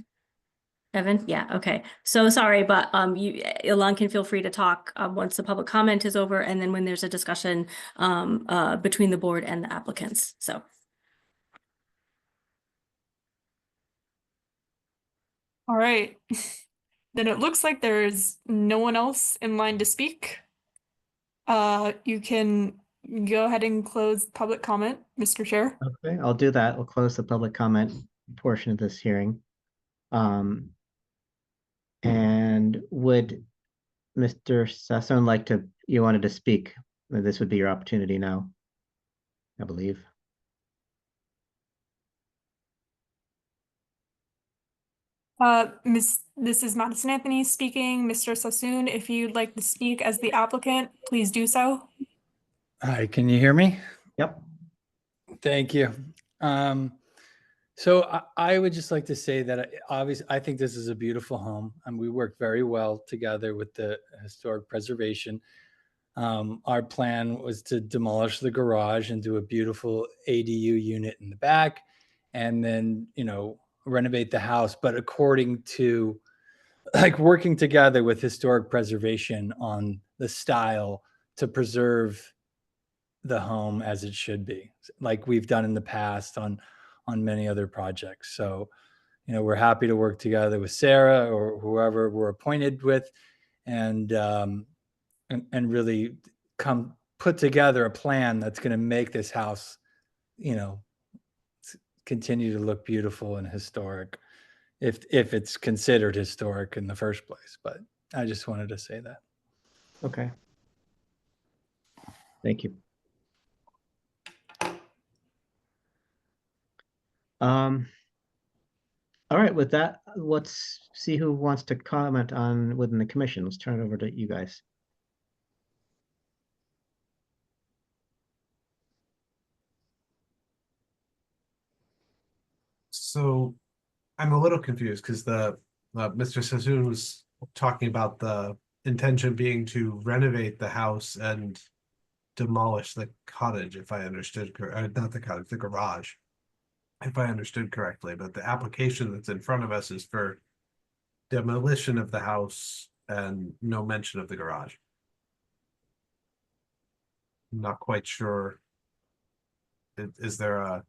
Evan? Yeah, okay. So sorry, but Elon can feel free to talk once the public comment is over, and then when there's a discussion between the board and the applicants. So. All right. Then it looks like there's no one else in line to speak. You can go ahead and close public comment, Mr. Chair. Okay, I'll do that. We'll close the public comment portion of this hearing. And would Mr. Sassoon like to, you wanted to speak? This would be your opportunity now, I believe. This is Madison Anthony speaking. Mr. Sassoon, if you'd like to speak as the applicant, please do so. Hi, can you hear me? Yep. Thank you. So I would just like to say that obviously I think this is a beautiful home, and we work very well together with the historic preservation. Our plan was to demolish the garage and do a beautiful ADU unit in the back, and then, you know, renovate the house, but according to, like, working together with historic preservation on the style to preserve the home as it should be, like we've done in the past on many other projects. So, you know, we're happy to work together with Sarah or whoever we're appointed with, and really put together a plan that's going to make this house, you know, continue to look beautiful and historic. if it's considered historic in the first place, but I just wanted to say that. Okay. Thank you. All right, with that, let's see who wants to comment on within the commission. Let's turn it over to you guys. So I'm a little confused because Mr. Sassoon was talking about the intention being to renovate the house and demolish the cottage, if I understood not the cottage, the garage, if I understood correctly. But the application that's in front of us is for demolition of the house and no mention of the garage. I'm not quite sure. Is there a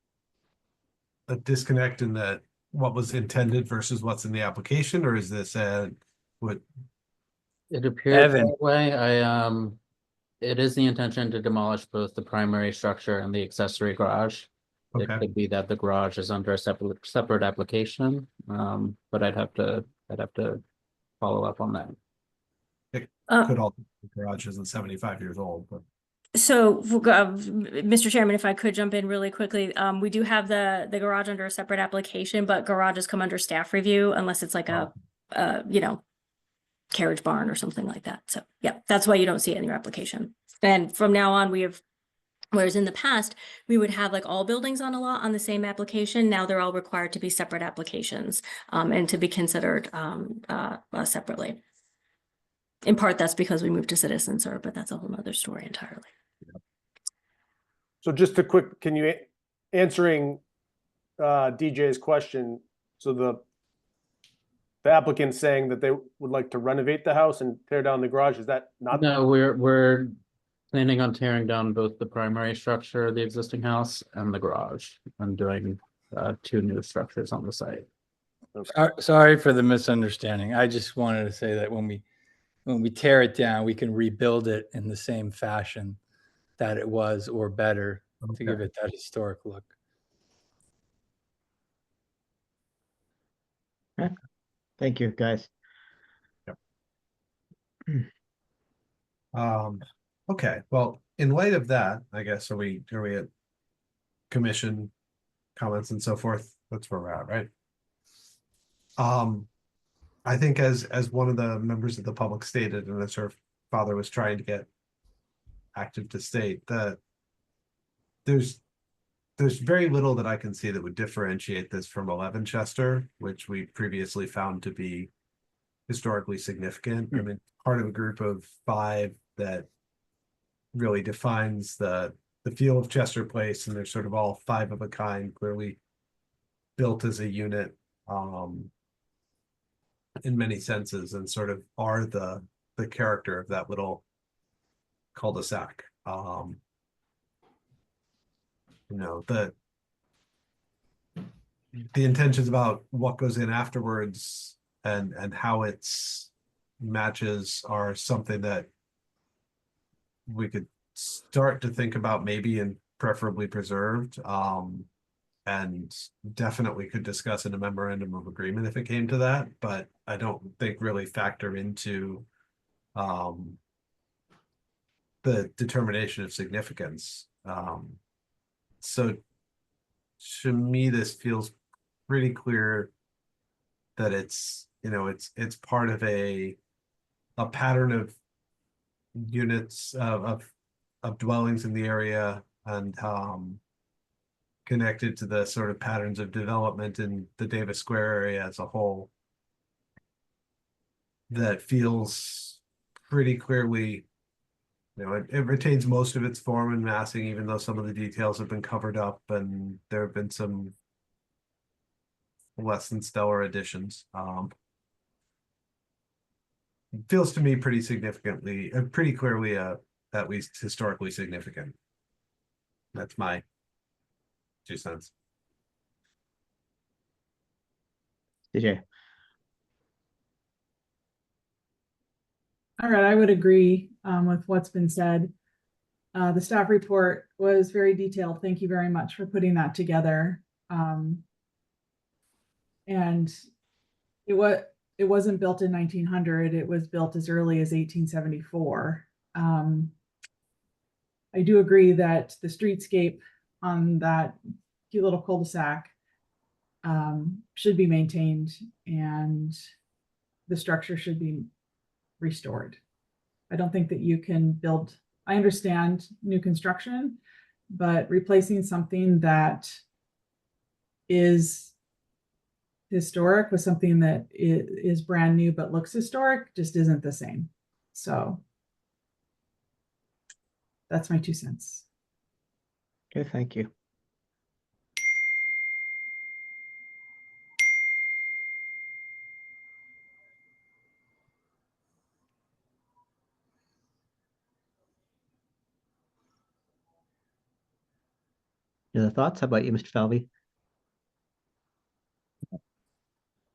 disconnect in that what was intended versus what's in the application, or is this what? It appears Evan. that way. It is the intention to demolish both the primary structure and the accessory garage. It Okay. could be that the garage is under a separate application, but I'd have to follow up on that. It could all, the garage isn't 75 years old, but So, Mr. Chairman, if I could jump in really quickly, we do have the garage under a separate application, but garages come under staff review unless it's like a carriage barn or something like that. So, yeah, that's why you don't see it in your application. And from now on, whereas in the past, we would have like all buildings on a lot on the same application. Now they're all required to be separate applications and to be considered separately. In part, that's because we moved to citizen serve, but that's a whole nother story entirely. So just a quick, can you answering DJ's question? So the applicant's saying that they would like to renovate the house and tear down the garage. Is that not? No, we're planning on tearing down both the primary structure of the existing house and the garage and doing 2 new structures on the site. Sorry for the misunderstanding. I just wanted to say that when we tear it down, we can rebuild it in the same fashion that it was or better to give it that historic look. Okay. Thank you, guys. Okay, well, in light of that, I guess, are we at commission comments and so forth? That's where we're at, right? I think as one of the members of the public stated, and as her father was trying to get active to state, that there's very little that I can see that would differentiate this from 11 Chester, which we previously found to be historically significant. I mean, part of a group of 5 that really defines the feel of Chester Place, and they're sort of all 5 of a kind, clearly built as a unit in many senses, and sort of are the character of that little cul-de-sac. The intentions about what goes in afterwards and how it's matches are something that we could start to think about, maybe, and preferably preserved, and definitely could discuss in a memorandum of agreement if it came to that, but I don't think really factor into the determination of significance. So to me, this feels pretty clear that it's part of a pattern of units of dwellings in the area, and connected to the sort of patterns of development in the Davis Square area as a whole, that feels pretty clearly, it retains most of its form and massing, even though some of the details have been covered up and there have been some less than stellar additions. It feels to me pretty clearly at least historically significant. That's my 2 cents. DJ. All right, I would agree with what's been said. The staff report was very detailed. Thank you very much for putting that together. And It wasn't built in 1900. It was built as early as 1874. I do agree that the streetscape on that cute little cul-de-sac should be maintained and the structure should be restored. I don't think that you can build, I understand new construction, but replacing something that is historic with something that is brand new but looks historic just isn't the same. So that's my 2 cents. Okay, thank you. Any other thoughts? How about you, Mr. Falvey?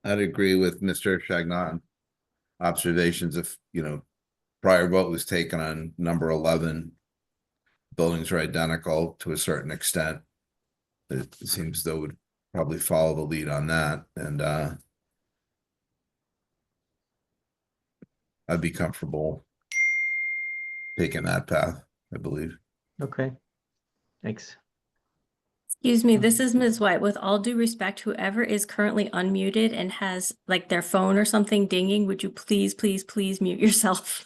I'd agree with Mr. Chagnon. Observations if, prior vote was taken on number 11. Buildings are identical to a certain extent. It seems though would probably follow the lead on that, and I'd be comfortable taking that path, I believe. Okay, thanks. Excuse me, this is Ms. White. With all due respect, whoever is currently unmuted and has like their phone or something dinging, would you please, please, please mute yourself?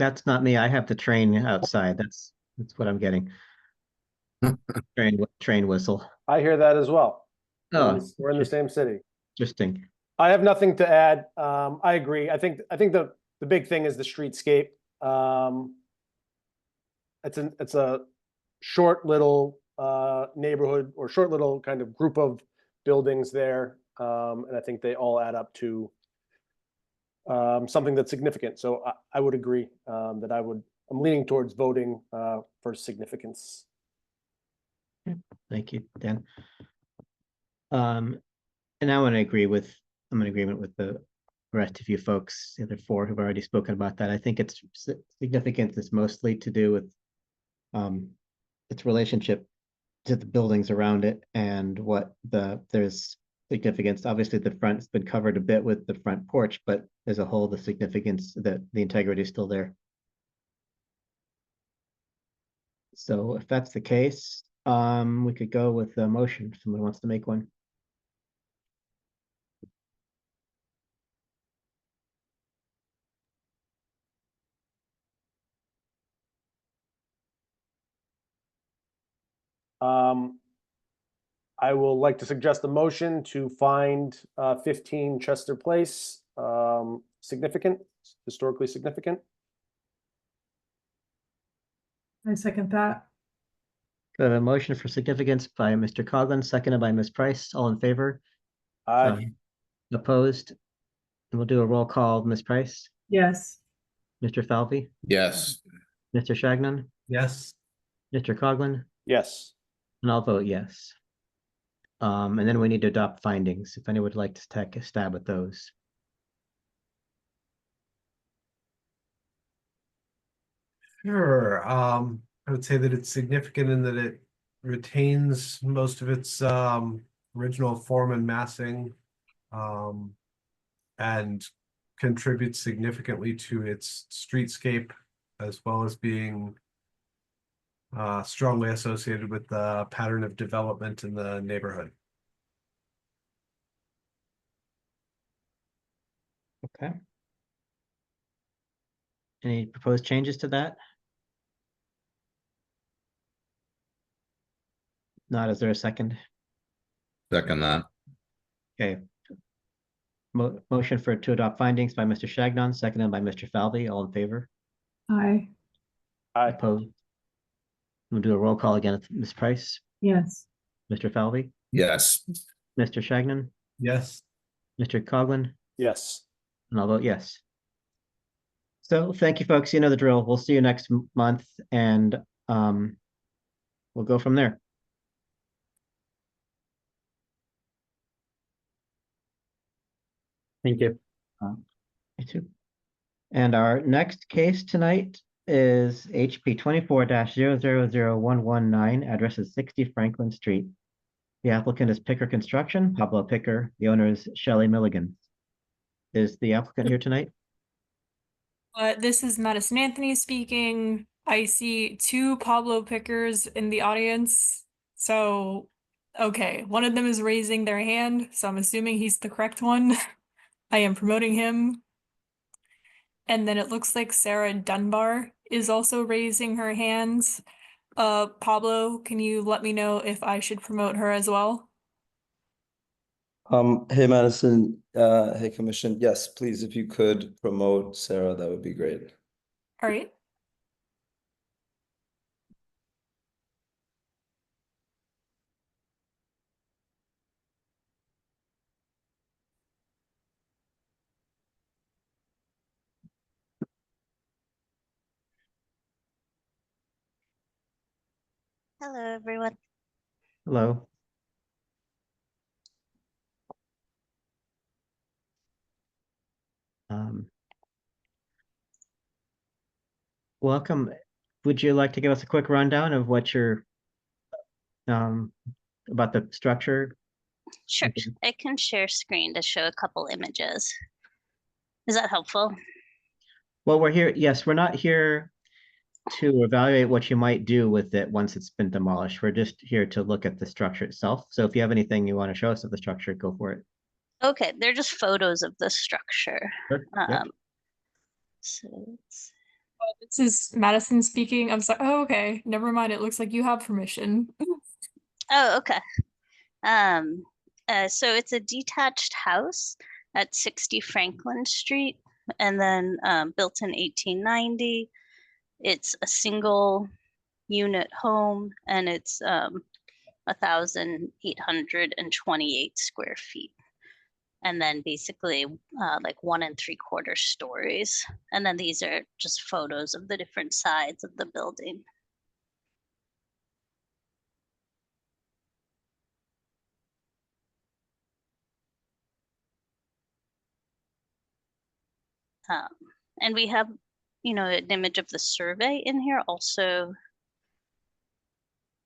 That's not me. I have the train outside. That's what I'm getting. Train whistle. I hear that as well. Oh, We're in the same city. interesting. I have nothing to add. I agree. I think the big thing is the streetscape. It's a short little neighborhood or short little kind of group of buildings there. And I think they all add up to something that's significant. So I would agree that I'm leaning towards voting for significance. Thank you, Dan. And I'm in agreement with the rest of you folks, the other 4 who've already spoken about that. I think its significance is mostly to do with its relationship to the buildings around it and there's significance. Obviously, the front's been covered a bit with the front porch, but as a whole, the significance that the integrity is still there. So if that's the case, we could go with a motion. If someone wants to make one. I will like to suggest a motion to find 15 Chester Place significant, historically significant. I second that. We have a motion for significance by Mr. Coughlin, seconded by Ms. Price. All in favor? Aye. Opposed? And we'll do a roll call. Ms. Price, Yes. Mr. Falvey, Yes. Mr. Shagnon, Yes. Mr. Coughlin, Yes. and I'll vote yes. And then we need to adopt findings. If anyone would like to take a stab at those. Sure. I would say that it's significant in that it retains most of its original form and massing, and contributes significantly to its streetscape, as well as being strongly associated with the pattern of development in the neighborhood. Okay. Any proposed changes to that? Not, is there a second? Second that. Okay. Motion to adopt findings by Mr. Shagnon, seconded by Mr. Falvey. All in favor? Aye. Aye. Opposed? We'll do a roll call again. Ms. Price, Yes. Mr. Falvey, Yes. Mr. Shagnon, Yes. Mr. Coughlin, Yes. and I'll vote yes. So thank you, folks. You know the drill. We'll see you next month, and we'll go from there. Thank you. Me too. And our next case tonight is HP 24-000119, address is 60 Franklin Street. The applicant is Picker Construction, Pablo Picker. The owner is Shelley Milligan. Is the applicant here tonight? This is Madison Anthony speaking. I see two Pablo Pickers in the audience. So, okay, one of them is raising their hand, so I'm assuming he's the correct one. I am promoting him. And then it looks like Sarah Dunbar is also raising her hands. Pablo, can you let me know if I should promote her as well? Hey Madison, hey Commission. Yes, please, if you could promote Sarah, that would be great. All right. Hello, everyone. Hello. Welcome. Would you like to give us a quick rundown of what you're about the structure? Sure, I can share screen to show a couple images. Is that helpful? Well, we're here. Yes, we're not here to evaluate what you might do with it once it's been demolished. We're just here to look at the structure itself. So if you have anything you want to show us of the structure, go for it. Okay, they're just photos of the structure. Sure. Yep. So it's... This is Madison speaking. I'm sorry. Oh, okay. Never mind. It looks like you have permission. Oh, okay. So it's a detached house at 60 Franklin Street, and then built in 1890. It's a single unit home, and it's 1,828 square feet. And then basically like 1 3/4 stories. And then these are just photos of the different sides of the building. And we have, you know, an image of the survey in here also,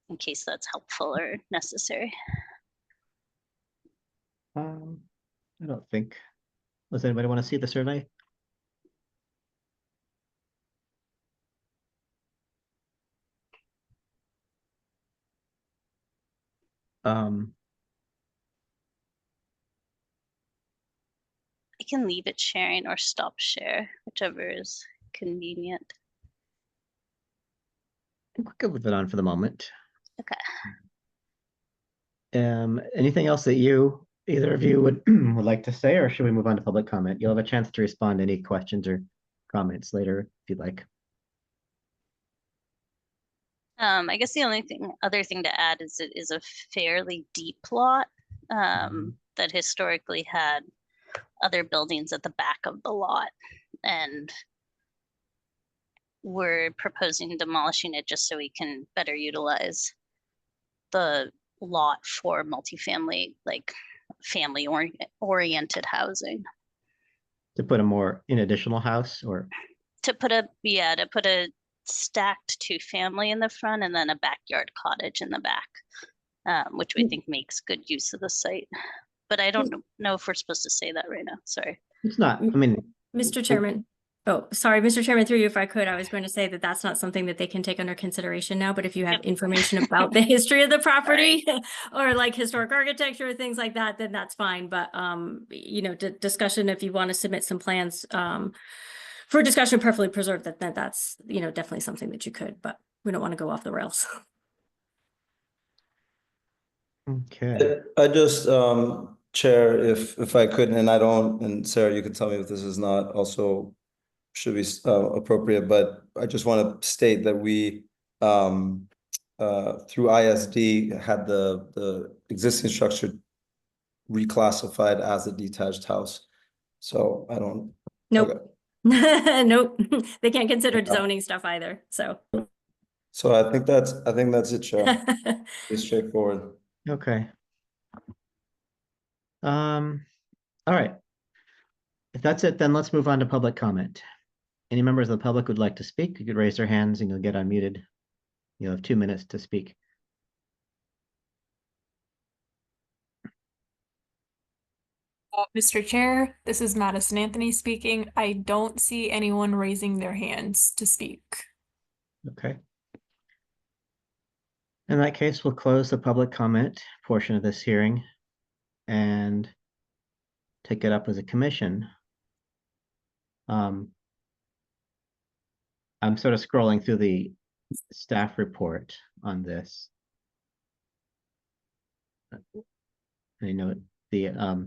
in case that's helpful or necessary. I don't think. Does anybody want to see the survey? I can leave it sharing or stop share, whichever is convenient. We'll go with it on for the moment. Okay. Anything else that either of you would like to say, or should we move on to public comment? You'll have a chance to respond to any questions or comments later if you'd like. I guess the other thing to add is it is a fairly deep lot that historically had other buildings at the back of the lot, and we're proposing demolishing it just so we can better utilize the lot for multifamily, like family oriented housing. To put an additional house, or to put a stacked 2-family in the front and then a backyard cottage in the back, which we think makes good use of the site. But I don't know if we're supposed to say that right now. Sorry. It's not. I mean, Mr. Chairman. Oh, sorry, Mr. Chairman, through you, if I could, I was going to say that that's not something that they can take under consideration now, but if you have information about the history of the property or like historic architecture or things like that, then that's fine. But, you know, discussion, if you want to submit some plans for discussion, preferably preserved, that's, you know, definitely something that you could, but we don't want to go off the rails. Okay. I just, Chair, if I could, and I don't, and Sarah, you can tell me if this is not also should be appropriate, but I just want to state that we through ISD had the existing structure reclassified as a detached house. So I don't. Nope. Okay. Nope. They can't consider zoning stuff either. So I think that's it, Chair. It's straightforward. Okay. All right. If that's it, then let's move on to public comment. Any members of the public who'd like to speak, you could raise their hands and you'll get unmuted. You'll have 2 minutes to speak. Mr. Chair, this is Madison Anthony speaking. I don't see anyone raising their hands to speak. Okay. In that case, we'll close the public comment portion of this hearing and take it up as a commission. I'm sort of scrolling through the staff report on this. I know the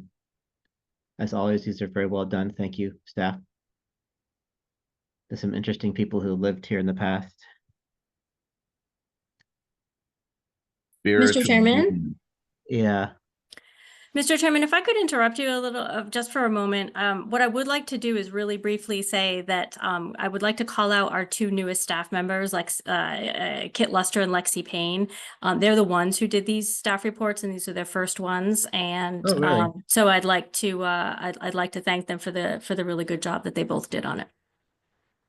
as always, these are very well done. Thank you, staff. There's some interesting people who lived here in the past. Spiritual Chairman? medium. Yeah. Mr. Chairman, if I could interrupt you a little, just for a moment, what I would like to do is really briefly say that I would like to call out our 2 newest staff members, like Kit Luster and Lexi Payne. They're the ones who did these staff reports, and these are their first ones. And Oh, really? so I'd like to thank them for the really good job that they both did on it.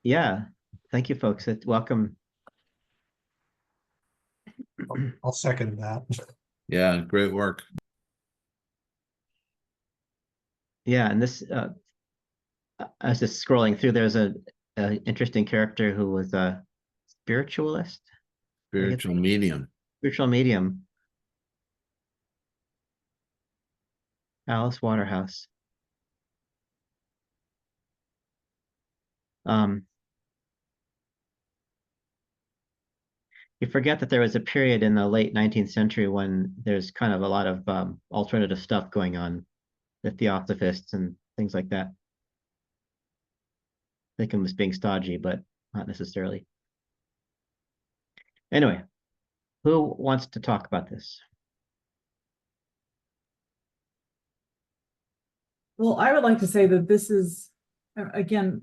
Yeah. Thank you, folks. Welcome. I'll second that. Yeah, great work. Yeah, and this, I was just scrolling through, there's a interesting character who was a spiritualist. Spiritual medium. Spiritual medium. Alice Waterhouse. You forget that there was a period in the late 19th century when there's kind of a lot of alternative stuff going on, the Theosophists and things like that. I think it was being stodgy, but not necessarily. Anyway, who wants to talk about this? Well, I would like to say that this is, again,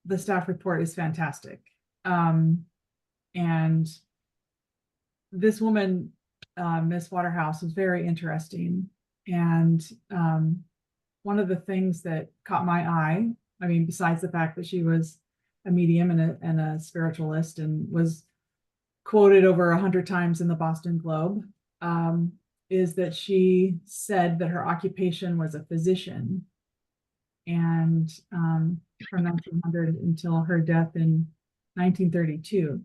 the staff report is fantastic. And this woman, Miss Waterhouse, was very interesting. And one of the things that caught my eye, I mean, besides the fact that she was a medium and a spiritualist and was quoted over 100 times in the Boston Globe, is that she said that her occupation was a physician. And from 1900 until her death in 1932.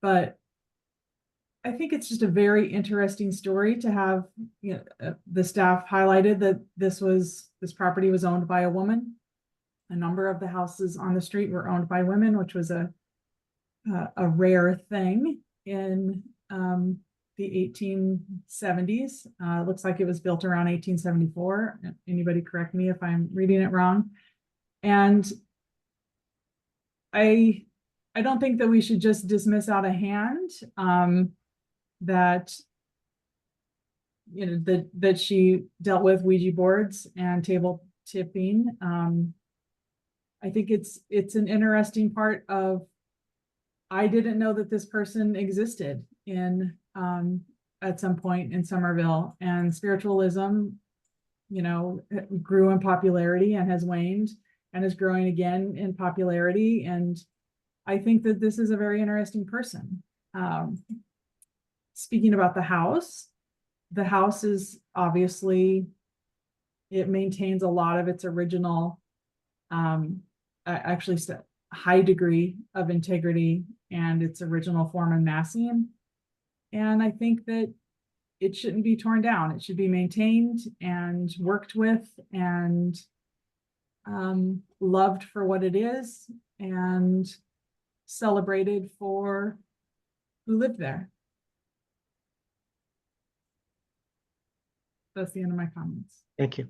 But I think it's just a very interesting story to have, you know, the staff highlighted that this property was owned by a woman. A number of the houses on the street were owned by women, which was a rare thing in the 1870s. It looks like it was built around 1874. Anybody correct me if I'm reading it wrong. And I don't think that we should just dismiss out of hand that, you know, that she dealt with Ouija boards and table tipping. I think it's an interesting part of, I didn't know that this person existed in at some point in Somerville, and spiritualism, you know, grew in popularity and has waned and is growing again in popularity. And I think that this is a very interesting person. Speaking about the house is obviously, it maintains a lot of its original, actually high degree of integrity and its original form and massing. And I think that it shouldn't be torn down. It should be maintained and worked with and loved for what it is and celebrated for who lived there. That's the end of my comments. Thank you.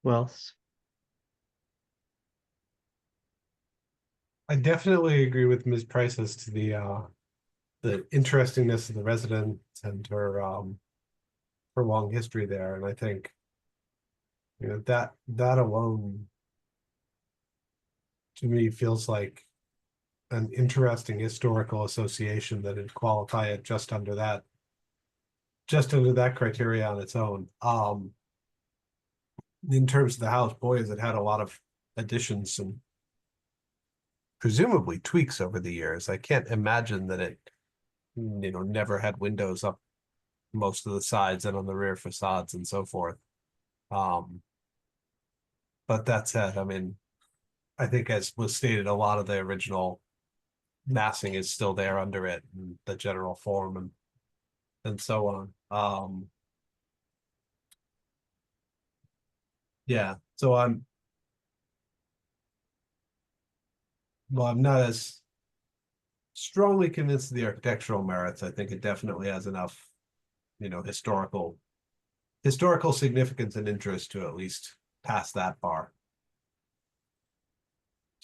Who else? I definitely agree with Ms. Price as to the interestingness of the residence and her long history there. And I think, you know, that alone to me feels like an interesting historical association that would qualify it just under that criteria on its own. In terms of the house, boy, has it had a lot of additions and presumably tweaks over the years. I can't imagine that it, never had windows up most of the sides and on the rear facades and so forth. But that said, I mean, I think as was stated, a lot of the original massing is still there under it, and the general form and so on. Yeah, so I'm not as strongly convinced of the architectural merits. I think it definitely has enough, historical significance and interest to at least pass that bar.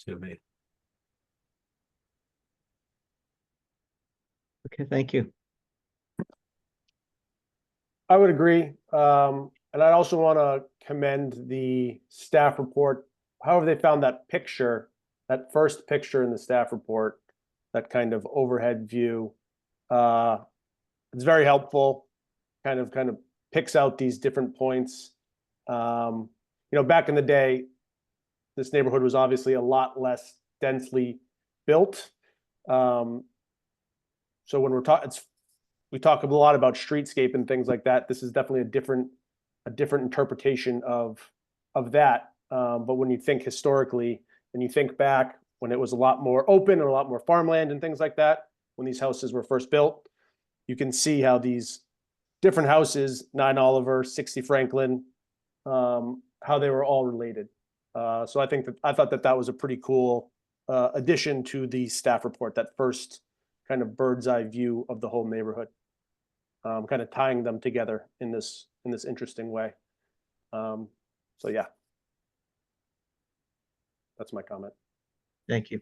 To me. Okay, thank you. I would agree. And I also want to commend the staff report. However, they found that picture, that first picture in the staff report, that kind of overhead view. It's very helpful. Kind of picks out these different points. Back in the day, this neighborhood was obviously a lot less densely built. So when we talk a lot about streetscape and things like that. This is definitely a different interpretation of that. But when you think historically and you think back when it was a lot more open and a lot more farmland and things like that, when these houses were first built, you can see how these different houses, 9 Oliver, 60 Franklin, how they were all related. So I thought that was a pretty cool addition to the staff report, that first kind of bird's eye view of the whole neighborhood, kind of tying them together in this interesting way. So yeah, that's my comment. Thank you.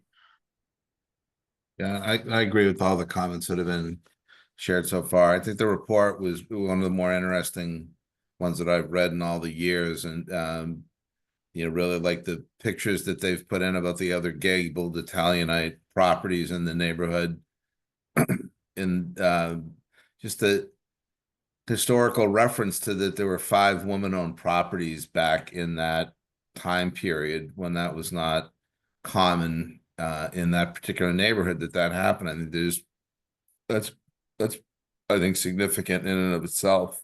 Yeah, I agree with all the comments that have been shared so far. I think the report was one of the more interesting ones that I've read in all the years, and really like the pictures that they've put in about the other gabled Italianate properties in the neighborhood, and just the historical reference to that there were 5 woman-owned properties back in that time period when that was not common in that particular neighborhood that happened. I think that's I think significant in and of itself.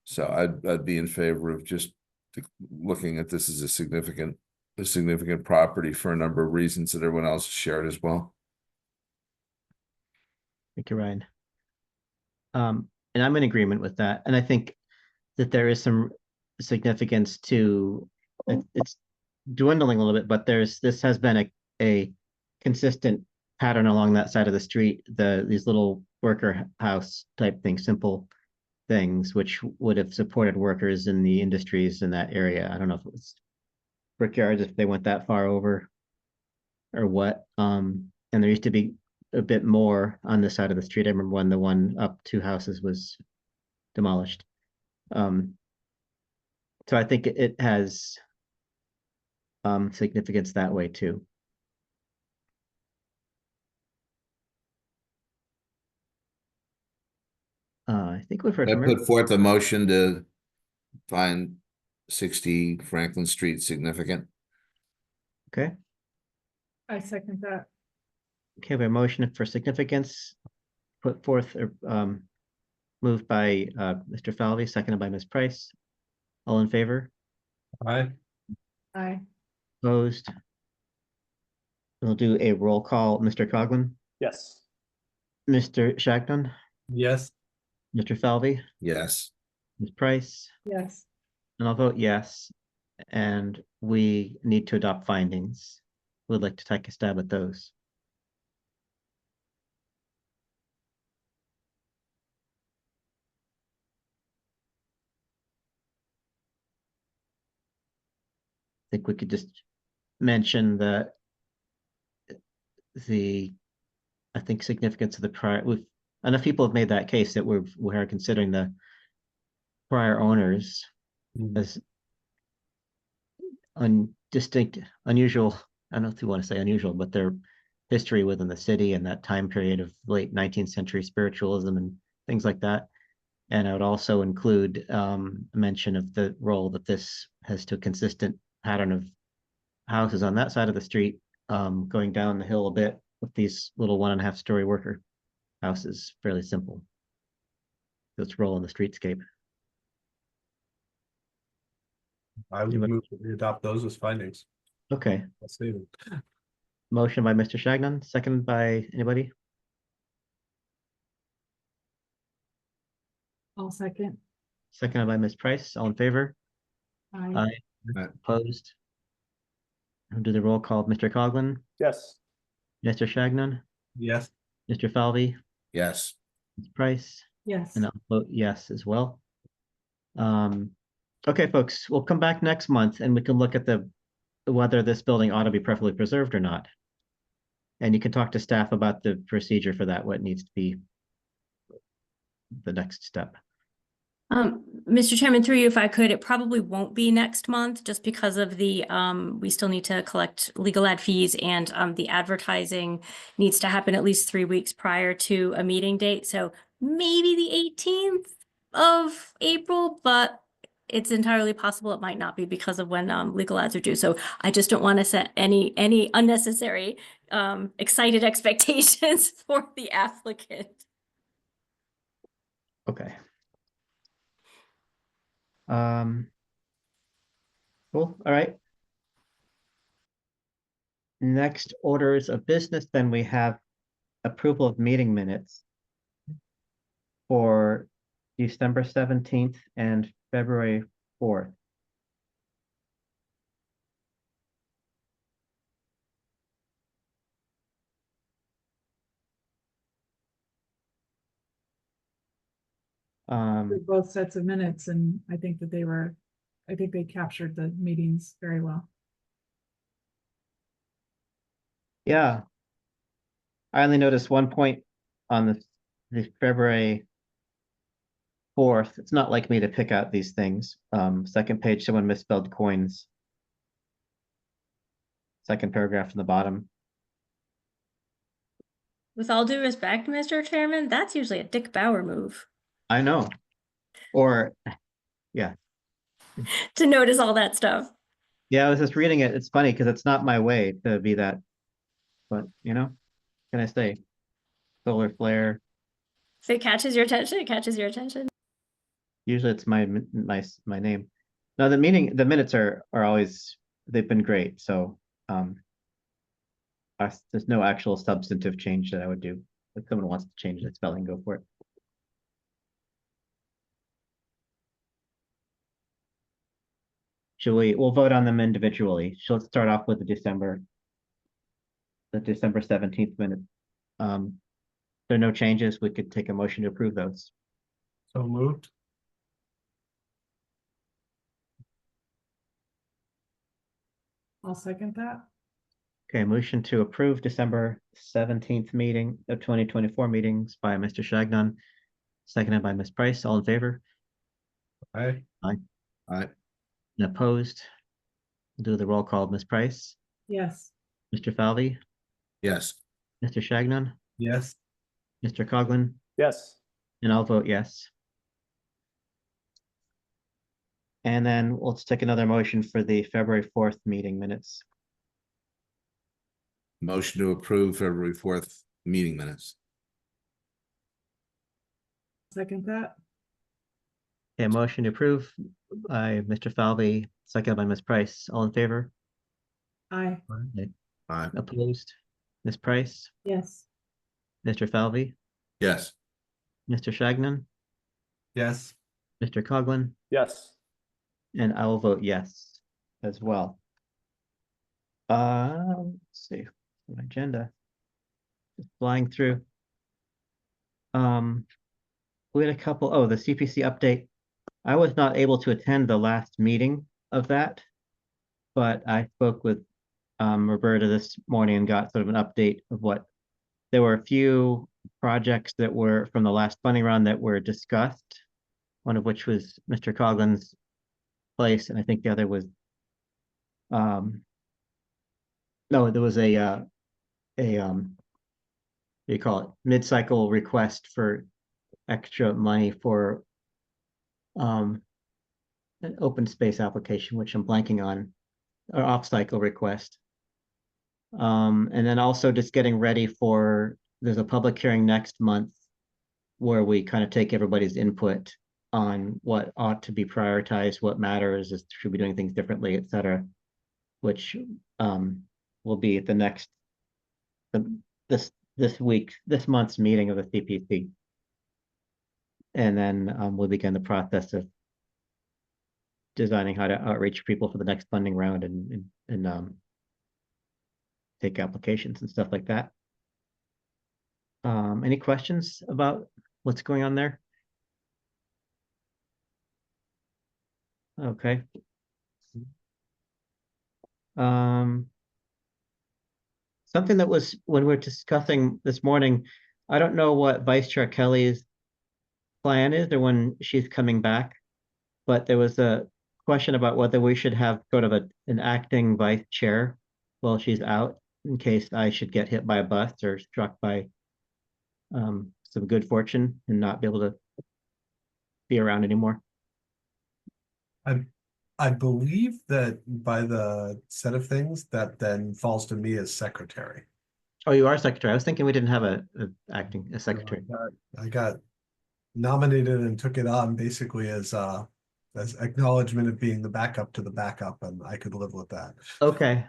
So I'd be in favor of just looking at this as a significant property for a number of reasons that everyone else shared as well. Thank you, Ryan. And I'm in agreement with that. And I think that there is some significance to it's dwindling a little bit, but this has been a consistent pattern along that side of the street. These little worker house type things, simple things, which would have supported workers in the industries in that area. I don't know if it was brickyards, if they went that far over or what. And there used to be a bit more on this side of the street. I remember when the one up 2 houses was demolished. So I think it has significance that way too. I think we've heard I from put forth a motion to find 60 Franklin Street significant. Okay. I second that. Okay, we have a motion for significance put forth, moved by Mr. Falvey, seconded by Ms. Price. All in favor? Aye. Aye. Opposed? We'll do a roll call. Mr. Coughlin, Yes. Mr. Shagnon, Yes. Mr. Falvey, Yes. Ms. Price, Yes. and I'll vote yes. And we need to adopt findings. We'd like to take a stab at those. I think we could just mention that I think significance of the prior, enough people have made that case that we are considering the prior owners as distinct, unusual. I don't know if you want to say unusual, but their history within the city and that time period of late 19th century spiritualism and things like that. And I would also include a mention of the role that this has to a consistent pattern of houses on that side of the street, going down the hill a bit with these little 1.5 story worker houses, fairly simple. Let's roll on the streetscape. I would move that we adopt those as findings. Okay, Let's see. motion by Mr. Shagnon, second by anybody? I'll second. Seconded by Ms. Price, all in favor? Aye. Aye. Opposed? I'll do the roll call. Mr. Coughlin, Yes. Mr. Shagnon, Yes. Mr. Falvey, Yes. Ms. Price, Yes. and I'll vote yes as well. Okay, folks, we'll come back next month and we can look at whether this building ought to be preferably preserved or not. And you can talk to staff about the procedure for that, what needs to be the next step. Mr. Chairman, through you, if I could, it probably won't be next month just because of the, we still need to collect legal ad fees and the advertising needs to happen at least 3 weeks prior to a meeting date. So maybe the 18th of April, but it's entirely possible it might not be because of when legal ads are due. So I just don't want to set any unnecessary excited expectations for the applicant. Okay. Cool, all right. Next orders of business, then we have approval of meeting minutes for December 17th and February 4th. Both sets of minutes, and I think that I think they captured the meetings very well. Yeah. I only noticed one point on the February 4th. It's not like me to pick out these things. Second page, someone misspelled coins. Second paragraph from the bottom. With all due respect, Mr. Chairman, that's usually a Dick Bauer move I know. Or, yeah. to notice all that stuff. Yeah, I was just reading it. It's funny because it's not my way to be that, but you know, can I say? Solar flare. If it catches your attention, it catches your attention. Usually it's my name. No, the minutes are always, they've been great. So there's no actual substantive change that I would do. If someone wants to change the spelling, go for it. We'll vote on them individually. She'll start off with the December 17th minute. If there are no changes, we could take a motion to approve those. So moved. I'll second that. Okay, motion to approve December 17th meeting of 2024 meetings by Mr. Shagnon, seconded by Ms. Price. All in favor? Aye. Aye. Aye. And opposed? We'll do the roll call. Ms. Price, Yes. Mr. Falvey, Yes. Mr. Shagnon, Yes. Mr. Coughlin, Yes. and I'll vote yes. And then let's take another motion for the February 4th meeting minutes. Motion to approve February 4th meeting minutes. Second that. Okay, motion to approve by Mr. Falvey, seconded by Ms. Price. All in favor? Aye. Aye. Opposed? Ms. Price, Yes. Mr. Falvey, Yes. Mr. Shagnon, Yes. Mr. Coughlin, Yes. and I will vote yes as well. Let's see, my agenda. Just flying through. We had a couple, the CPC update. I was not able to attend the last meeting of that, but I spoke with Roberta this morning and got sort of an update of what, there were a few projects that were from the last funding round that were discussed, one of which was Mr. Coughlin's place, and I think the other was, no, there was what do you call it, mid-cycle request for extra money for an open space application, which I'm blanking on. or off-cycle request. And then also just getting ready for, there's a public hearing next month where we kind of take everybody's input on what ought to be prioritized, what matters, should be doing things differently, et cetera, which will be at the next, this month's meeting of the CPC. And then we'll begin the process of designing how to outreach people for the next funding round and take applications and stuff like that. Any questions about what's going on there? Okay. Something that was, when we were discussing this morning, I don't know what Vice Chair Kelly's plan is or when she's coming back, but there was a question about whether we should have sort of an acting vice chair while she's out, in case I should get hit by a bus or struck by some good fortune and not be able to be around anymore. I believe that by the set of things that then falls to me as secretary. Oh, you are secretary. I was thinking we didn't have a secretary. I got nominated and took it on basically as acknowledgement of being the backup to the backup, and I could live with that. Okay.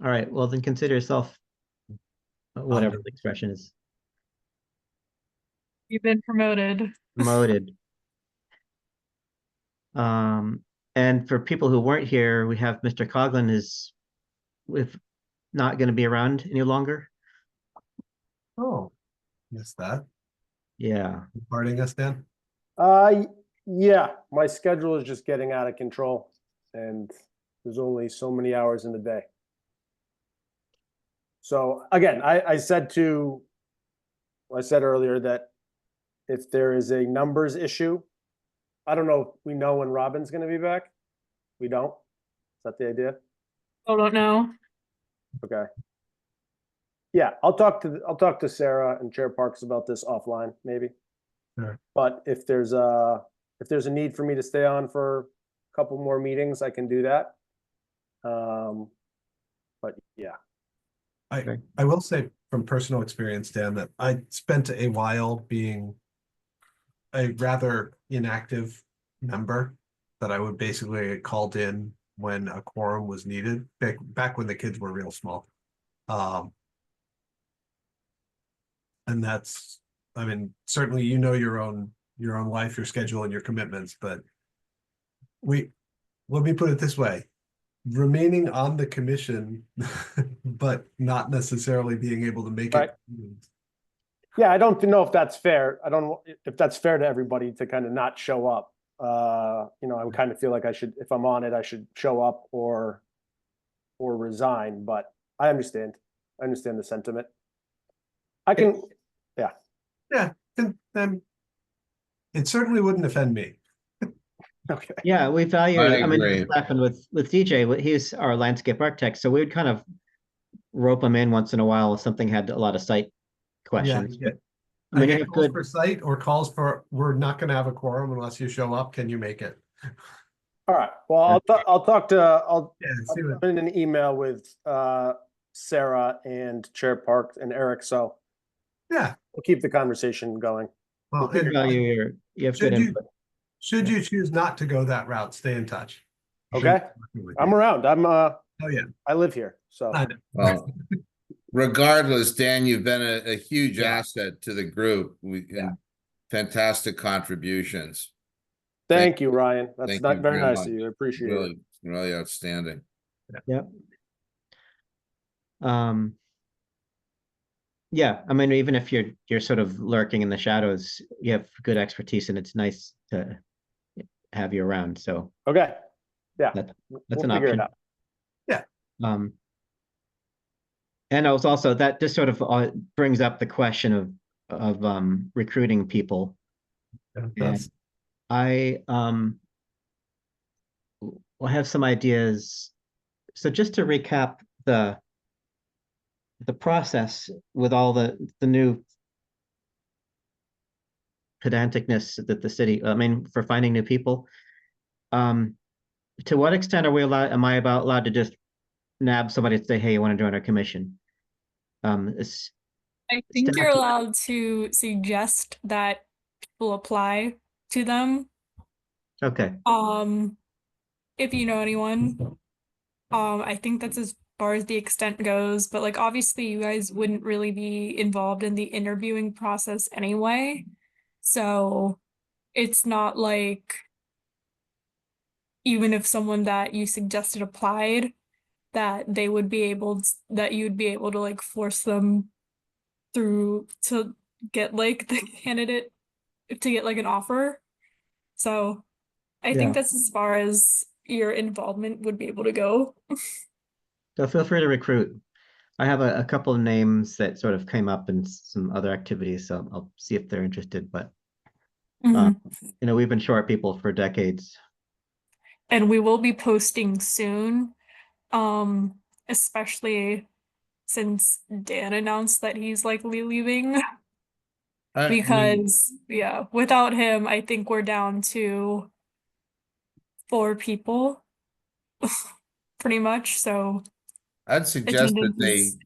All right. Well, then consider yourself whatever the expression is. You've been promoted. Promoted. And for people who weren't here, we have Mr. Coughlin is not going to be around any longer. Oh, missed that. Yeah. Parting us, Dan? Yeah, my schedule is just getting out of control and there's only so many hours in the day. So again, I said earlier that if there is a numbers issue, I don't know if we know when Robin's going to be back. We don't? Is that the idea? I don't know. Okay. Yeah, I'll talk to Sarah and Chair Parks about this offline, maybe. Sure. But if there's a need for me to stay on for a couple more meetings, I can do that. But yeah. I will say from personal experience, Dan, that I spent a while being a rather inactive member, that I would basically get called in when a quorum was needed, back when the kids were real small. And that's, I mean, certainly you know your own life, your schedule, and your commitments, but let me put it this way. Remaining on the commission, but not necessarily being able to make it. Yeah, I don't know if that's fair. I don't know if that's fair to everybody to kind of not show up. I kind of feel like I should, if I'm on it, I should show up or resign, but I understand the sentiment. I can, yeah. Yeah, then it certainly wouldn't offend me. Okay. Yeah, we value, I mean, agree. this happened with DJ, he's our landscape architect, so we would kind of rope him in once in a while if something had a lot of site questions. Yeah. I mean, I you get have calls good, for site or calls for, we're not gonna have a quorum unless you show up, can you make it? All right, well, I'll see what- send an email with Sarah and Chair Parks and Eric, so yeah, we'll keep the conversation going. well, good and value, you have good should you, input. should you choose not to go that route, stay in touch. Okay, I'm around. Oh, yeah. I live here, so. I know. Well, regardless, Dan, you've been a huge asset to the group. And fantastic contributions. Thank you, Ryan. That's Thank not you very nice much. of you. I appreciate it. Really outstanding. Yep. Yeah, I mean, even if you're sort of lurking in the shadows, you have good expertise and it's nice to have you around, so. Okay, yeah. That's We'll an figure it option. out. Yeah. And I was also, that just sort of brings up the question of recruiting people. And I will have some ideas. So just to recap the process with all the new pedanticness that the city, I mean, for finding new people. to what extent are we allowed, am I allowed to just nab somebody and say, hey, you want to join our commission? It's, I think you're statute- allowed to suggest that people apply to them. okay, If you know anyone. I think that's as far as the extent goes, but like obviously you guys wouldn't really be involved in the interviewing process anyway. So it's not like even if someone that you suggested applied, that they would be able that you'd be able to like force them through to get like the candidate to get like an offer. So I think Yeah. that's as far as your involvement would be able to go. so feel free to recruit. I have a couple of names that sort of came up in some other activities, so I'll see if they're interested, but you know, we've been short people for decades. And we will be posting soon, especially since Dan announced that he's likely leaving. Because yeah, without him, I think we're down to 4 people, pretty much. So I'd suggest that attendance they is-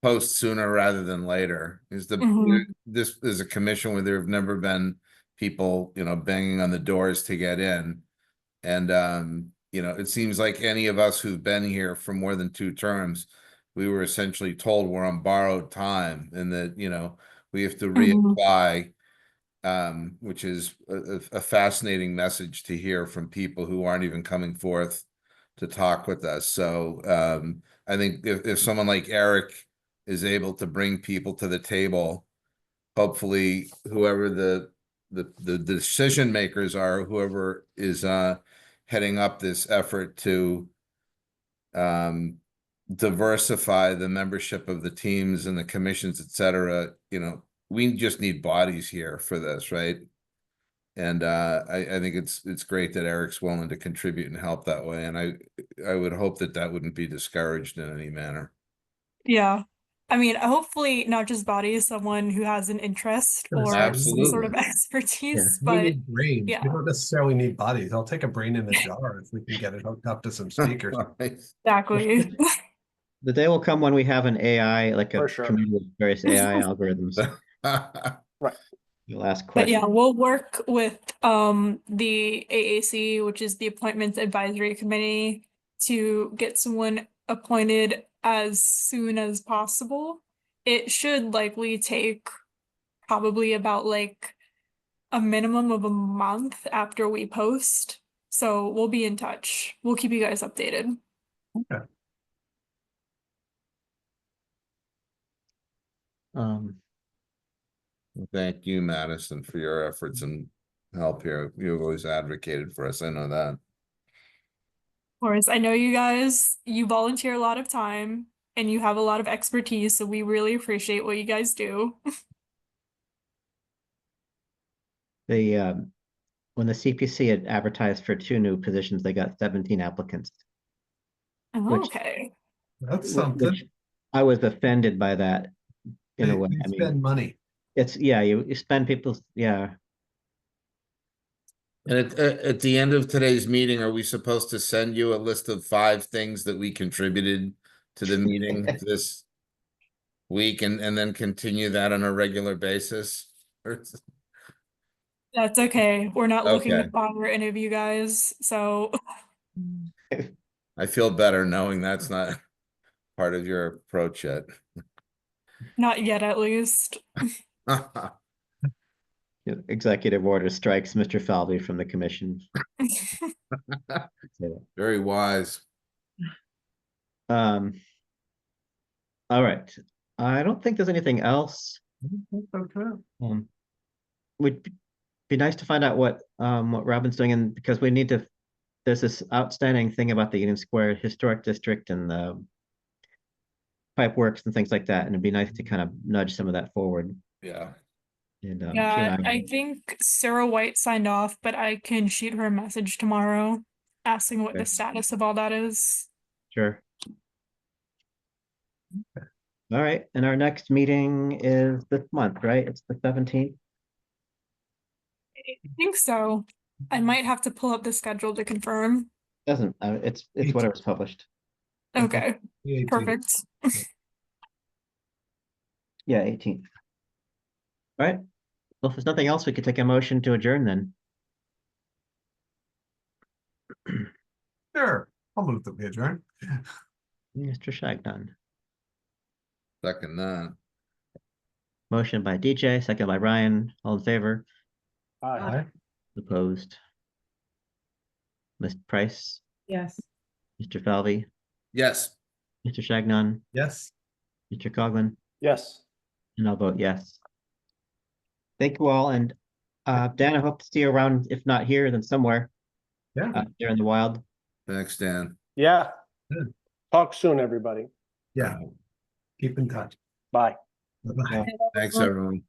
post sooner rather than later. Mhm. This is a commission where there have never been people, you know, banging on the doors to get in. And you know, it seems like any of us who've been here for more than 2 terms, we were essentially told we're on borrowed time and that, you know, we have to reapply, which is a fascinating message to hear from people who aren't even coming forth to talk with us. So I think if someone like Eric is able to bring people to the table, hopefully whoever the decision makers are, whoever is heading up this effort to diversify the membership of the teams and the commissions, et cetera, you know, we just need bodies here for this, right? And I think it's great that Eric's willing to contribute and help that way. And I would hope that that wouldn't be discouraged in any manner. Yeah. I mean, hopefully not just bodies, someone who has an interest or some sort of Absolutely. expertise, We but need brains. yeah, We don't necessarily need bodies. I'll take a brain in a jar if we can get it hooked up to some speakers. exactly. The day will come when we have an AI, like a For sure. community with various AI algorithms. Right. You'll ask But questions. yeah, we'll work with the AAC, which is the Appointments Advisory Committee, to get someone appointed as soon as possible. It should likely take probably about like a minimum of a month after we post. So we'll be in touch. We'll keep you guys updated. Okay. Thank you, Madison, for your efforts and help here. You've always advocated for us. I know that. Of course, I know you guys, you volunteer a lot of time and you have a lot of expertise, so we really appreciate what you guys do. When the CPC had advertised for 2 new positions, they got 17 applicants. Which- Okay. That's something. Which I was offended by that in a way. They I mean, spend money. it's, yeah, you spend people's, yeah. And at the end of today's meeting, are we supposed to send you a list of 5 things that we contributed to the meeting this week and then continue that on a regular basis? That's okay. We're not looking to Okay. fire any of you guys, so I feel better knowing that's not part of your approach yet. not yet at least. Executive order strikes Mr. Falvey from the commission. Very wise. All right. I don't think there's anything else. Would be nice to find out what Robin's doing, and because we need to, there's this outstanding thing about the Union Square Historic District and the pipe works and things like that, and it'd be nice to kind of nudge some of that forward. Yeah. And she Yeah, and I think Sarah White signed off, but I can shoot her a message tomorrow asking what the Okay. status of all that is. Sure. All right, and our next meeting is this month, right? It's the 17th. I think so. I might have to pull up the schedule to confirm. Doesn't, it's whatever's published. Okay, The 18th. perfect. Yeah, 18th. All right. Well, if there's nothing else, we could take a motion to adjourn then. Sure, I'll move the adjourn. Mr. Shagnon. Second that. Motion by DJ, second by Ryan. All in favor? Aye. Opposed? Ms. Price, Yes. Mr. Falvey, Yes. Mr. Shagnon, Yes. Mr. Cogman, Yes. and I'll vote yes. Thank you all, and Dan, I hope to see you around, if not here, then somewhere Yeah. there in the wild. Thanks, Dan. Yeah. Good. Talk soon, everybody. Yeah. Keep in touch. Bye. Bye-bye. Thanks, everyone.